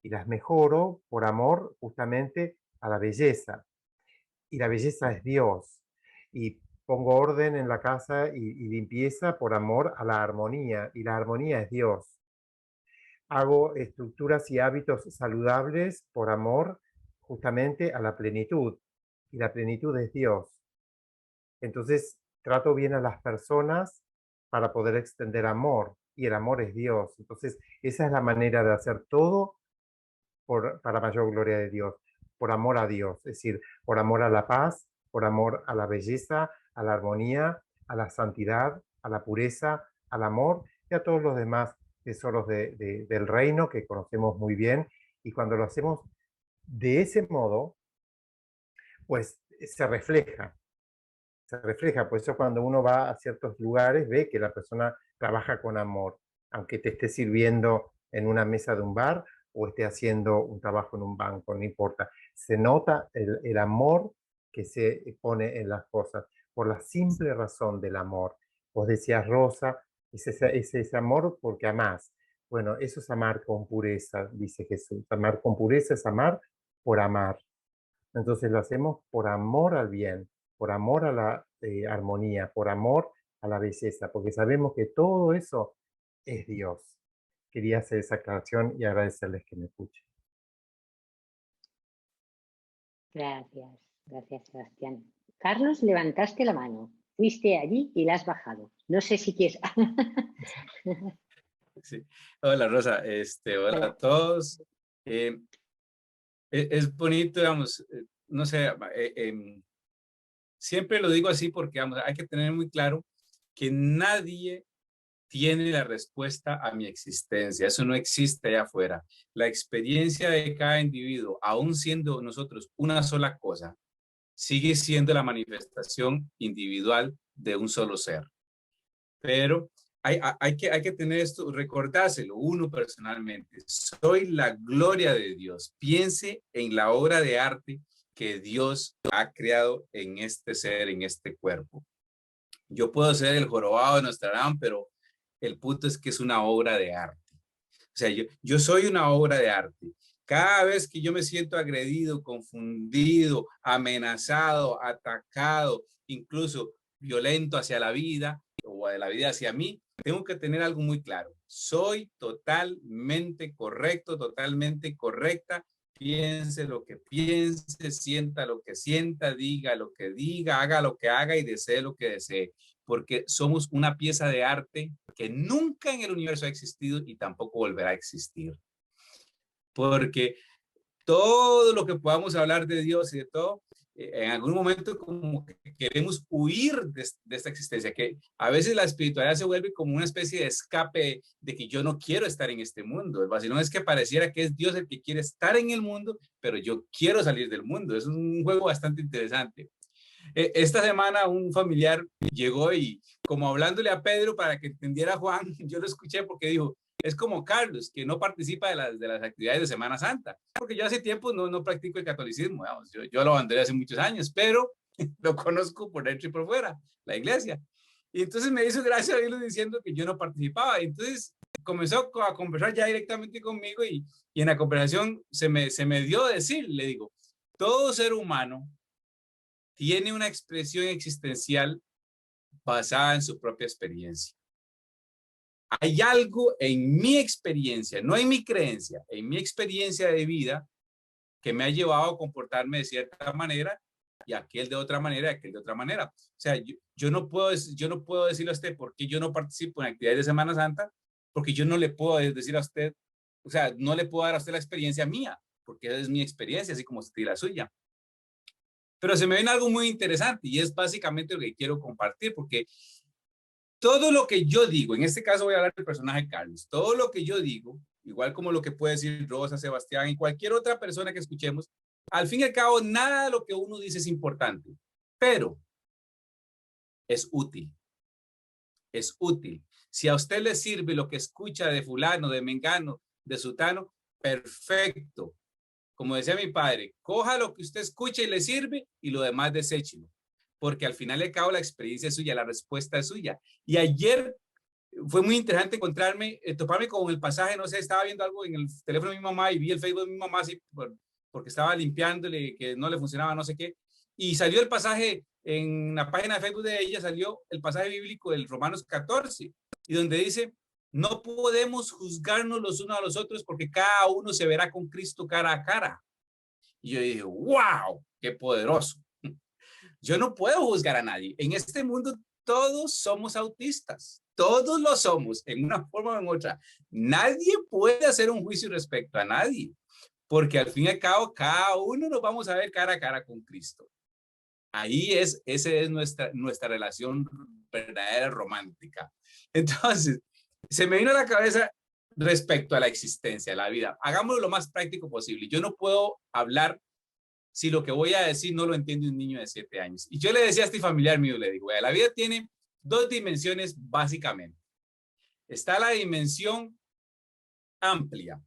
y las mejoro por amor justamente a la belleza. Y la belleza es Dios. Y pongo orden en la casa y limpieza por amor a la armonía. Y la armonía es Dios. Hago estructuras y hábitos saludables por amor justamente a la plenitud. Y la plenitud es Dios. Entonces, trato bien a las personas para poder extender amor. Y el amor es Dios. Entonces, esa es la manera de hacer todo para mayor gloria de Dios, por amor a Dios, es decir, por amor a la paz, por amor a la belleza, a la armonía, a la santidad, a la pureza, al amor y a todos los demás tesoros del reino que conocemos muy bien. Y cuando lo hacemos de ese modo, pues se refleja. Por eso cuando uno va a ciertos lugares ve que la persona trabaja con amor, aunque te esté sirviendo en una mesa de un bar o esté haciendo un trabajo en un banco, no importa. Se nota el amor que se pone en las cosas por la simple razón del amor. Vos decías, Rosa, es ese amor porque amás. Bueno, eso es amar con pureza, dice Jesús. Amar con pureza es amar por amar. Entonces lo hacemos por amor al bien, por amor a la armonía, por amor a la belleza, porque sabemos que todo eso es Dios. Quería hacer esa aclaración y agradecerles que me escuchen. Gracias, Sebastián. Carlos, levantaste la mano. Fuiste allí y la has bajado. No sé si quieres. Sí. Hola, Rosa. Hola a todos. Es bonito, digamos, no sé, siempre lo digo así porque, vamos, hay que tener muy claro que nadie tiene la respuesta a mi existencia. Eso no existe allá afuera. La experiencia de cada individuo, aún siendo nosotros una sola cosa, sigue siendo la manifestación individual de un solo ser. Pero hay que tener esto, recordárselo uno personalmente. Soy la gloria de Dios. Piense en la obra de arte que Dios ha creado en este ser, en este cuerpo. Yo puedo ser el jorobado de Nostradamus, pero el punto es que es una obra de arte. O sea, yo soy una obra de arte. Cada vez que yo me siento agredido, confundido, amenazado, atacado, incluso violento hacia la vida o de la vida hacia mí, tengo que tener algo muy claro. Soy totalmente correcto, totalmente correcta. Piense lo que piense, sienta lo que sienta, diga lo que diga, haga lo que haga y desee lo que desee. Porque somos una pieza de arte que nunca en el universo ha existido y tampoco volverá a existir. Porque todo lo que podamos hablar de Dios y de todo, en algún momento como que queremos huir de esta existencia, que a veces la espiritualidad se vuelve como una especie de escape de que yo no quiero estar en este mundo. El vacilón es que pareciera que es Dios el que quiere estar en el mundo, pero yo quiero salir del mundo. Es un juego bastante interesante. Esta semana un familiar llegó y como hablándole a Pedro para que entendiera a Juan, yo lo escuché porque dijo, es como Carlos, que no participa de las actividades de Semana Santa, porque yo hace tiempo no practico el catolicismo, digamos, yo lo abandoné hace muchos años, pero lo conozco por dentro y por fuera, la iglesia. Y entonces me hizo gracia oírlo diciendo que yo no participaba. Entonces comenzó a conversar ya directamente conmigo y en la conversación se me dio a decir, le digo, todo ser humano tiene una expresión existencial basada en su propia experiencia. Hay algo en mi experiencia, no en mi creencia, en mi experiencia de vida que me ha llevado a comportarme de cierta manera y aquel de otra manera, y aquel de otra manera. O sea, yo no puedo decirle a usted por qué yo no participo en actividades de Semana Santa, porque yo no le puedo decir a usted, o sea, no le puedo dar a usted la experiencia mía, porque esa es mi experiencia, así como usted la suya. Pero se me viene algo muy interesante y es básicamente lo que quiero compartir, porque todo lo que yo digo, en este caso voy a hablar del personaje Carlos, todo lo que yo digo, igual como lo que puede decir Rosa, Sebastián y cualquier otra persona que escuchemos, al fin y al cabo, nada de lo que uno dice es importante, pero es útil. Es útil. Si a usted le sirve lo que escucha de fulano, de mengano, de sutano, perfecto. Como decía mi padre, coja lo que usted escucha y le sirve y lo demás deséchelo. Porque al final de cabo la experiencia es suya, la respuesta es suya. Y ayer fue muy interesante toparme con el pasaje, no sé, estaba viendo algo en el teléfono de mi mamá y vi el Facebook de mi mamá así, porque estaba limpiándole, que no le funcionaba, no sé qué. Y salió el pasaje, en la página de Facebook de ella salió el pasaje bíblico del Romanos 14, y donde dice, no podemos juzgarnos los unos a los otros porque cada uno se verá con Cristo cara a cara. Y yo dije, wow, qué poderoso. Yo no puedo juzgar a nadie. En este mundo todos somos autistas. Todos lo somos, en una forma o en otra. Nadie puede hacer un juicio respecto a nadie, porque al fin y al cabo, cada uno nos vamos a ver cara a cara con Cristo. Esa es nuestra relación verdadera romántica. Entonces, se me vino a la cabeza respecto a la existencia, a la vida. Hagámoslo lo más práctico posible. Yo no puedo hablar si lo que voy a decir no lo entiende un niño de 7 años. Y yo le decía a este familiar mío, le digo, la vida tiene 2 dimensiones básicamente. Está la dimensión amplia.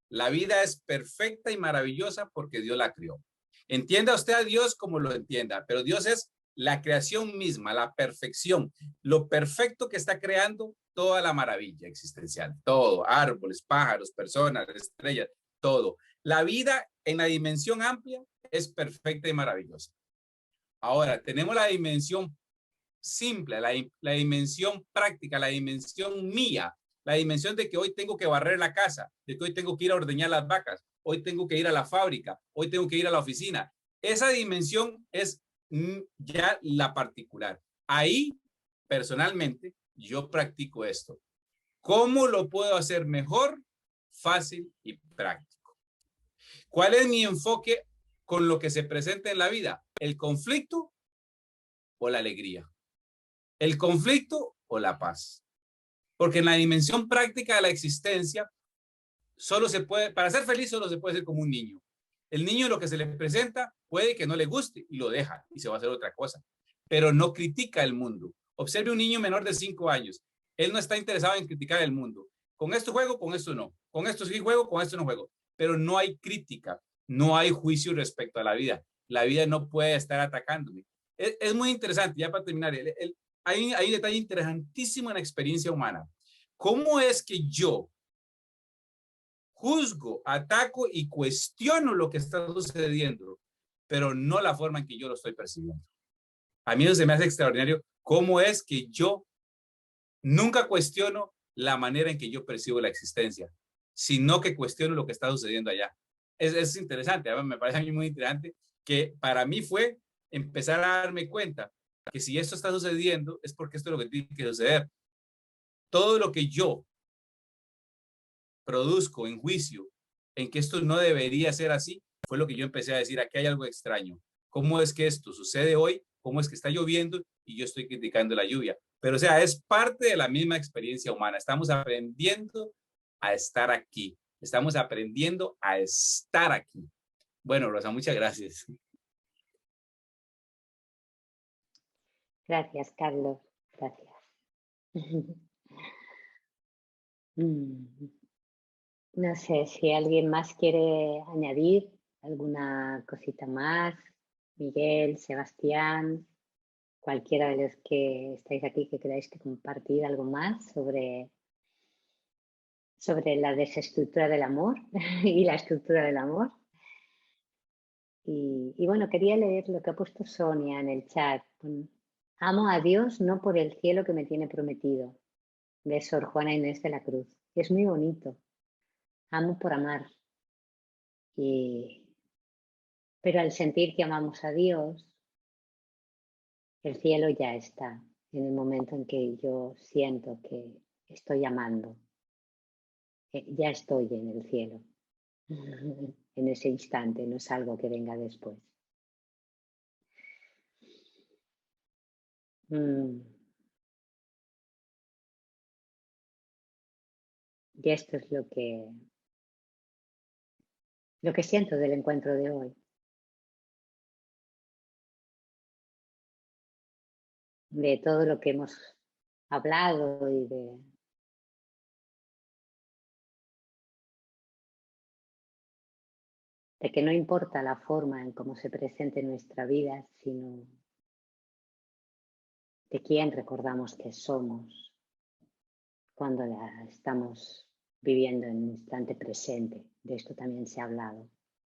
La vida es perfecta y maravillosa porque Dios la creó. Entienda usted a Dios como lo entienda, pero Dios es la creación misma, la perfección, lo perfecto que está creando toda la maravilla existencial, todo, árboles, pájaros, personas, estrellas, todo. La vida en la dimensión amplia es perfecta y maravillosa. Ahora, tenemos la dimensión simple, la dimensión práctica, la dimensión mía, la dimensión de que hoy tengo que barrer la casa, de que hoy tengo que ir a ordeñar las vacas, hoy tengo que ir a la fábrica, hoy tengo que ir a la oficina. Esa dimensión es ya la particular. Ahí, personalmente, yo practico esto. ¿Cómo lo puedo hacer mejor, fácil y práctico? ¿Cuál es mi enfoque con lo que se presenta en la vida? ¿El conflicto o la alegría? ¿El conflicto o la paz? Porque en la dimensión práctica de la existencia, para ser feliz solo se puede ser como un niño. El niño lo que se le presenta puede que no le guste y lo deja y se va a hacer otra cosa, pero no critica el mundo. Observe un niño menor de 5 años. Él no está interesado en criticar el mundo. Con esto juego, con esto no. Con esto sí juego, con esto no juego. Pero no hay crítica, no hay juicio respecto a la vida. la vida no puede estar atacándome. Es muy interesante, ya para terminar, hay un detalle interesantísimo en la experiencia humana. ¿Cómo es que yo juzgo, ataco y cuestiono lo que está sucediendo, pero no la forma en que yo lo estoy percibiendo? A mí eso se me hace extraordinario. ¿Cómo es que yo nunca cuestiono la manera en que yo percibo la existencia, sino que cuestiono lo que está sucediendo allá? Es interesante, me parece a mí muy interesante, que para mí fue empezar a darme cuenta que si esto está sucediendo es porque esto es lo que tiene que suceder. Todo lo que yo produzco en juicio, en que esto no debería ser así, fue lo que yo empecé a decir, aquí hay algo extraño. ¿Cómo es que esto sucede hoy? ¿Cómo es que está lloviendo y yo estoy criticando la lluvia? Pero o sea, es parte de la misma experiencia humana. Estamos aprendiendo a estar aquí. Estamos aprendiendo a estar aquí. Bueno, Rosa, muchas gracias. Gracias, Carlos. Gracias. No sé si alguien más quiere añadir alguna cosita más. Miguel, Sebastián, cualquiera de los que estáis aquí que queráis que compartir algo más sobre la desestructura del amor y la estructura del amor. Y bueno, quería leer lo que ha puesto Sonia en el chat. Amo a Dios no por el cielo que me tiene prometido, de Sor Juana Inés de la Cruz. Es muy bonito. Amo por amar. Pero al sentir que amamos a Dios, el cielo ya está. En el momento en que yo siento que estoy amando, ya estoy en el cielo. En ese instante, no es algo que venga después. Y esto es lo que siento del encuentro de hoy. De todo lo que hemos hablado y de que no importa la forma en cómo se presente nuestra vida, sino de quién recordamos que somos cuando la estamos viviendo en un instante presente. De esto también se ha hablado,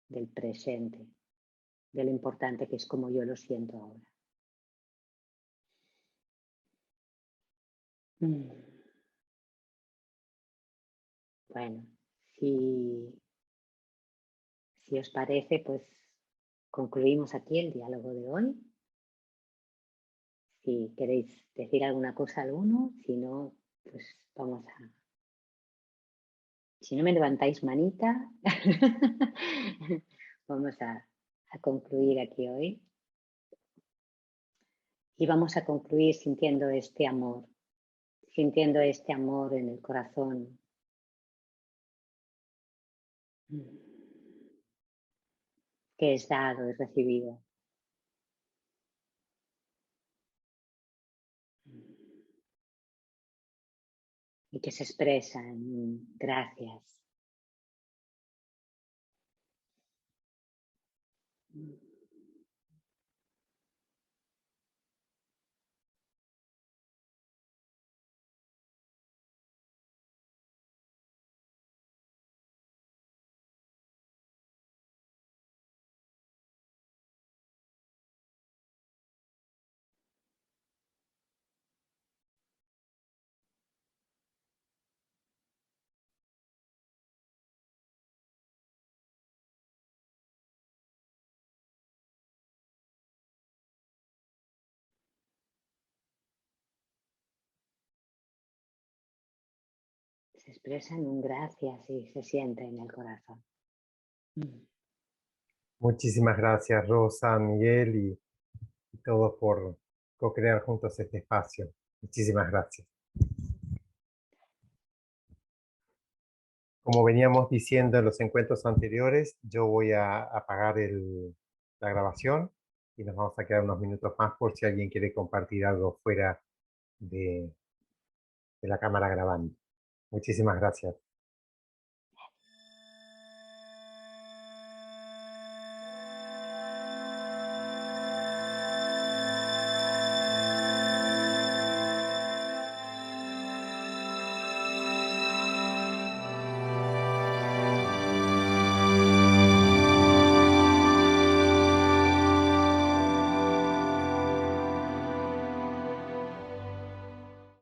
del presente, de lo importante que es como yo lo siento ahora. Bueno, si os parece, pues concluimos aquí el diálogo de hoy. Si queréis decir alguna cosa alguno, si no, pues vamos a... Si no me levantáis manita, vamos a concluir aquí hoy. Y vamos a concluir sintiendo este amor en el corazón. Que es dado y recibido. Y que se expresa en gracias. Se expresa en un gracias y se siente en el corazón. Muchísimas gracias, Rosa, Miguel y todos por co-crear juntos este espacio. Muchísimas gracias. Como veníamos diciendo en los encuentros anteriores, yo voy a apagar la grabación y nos vamos a quedar unos minutos más por si alguien quiere compartir algo fuera de la cámara grabando. Muchísimas gracias.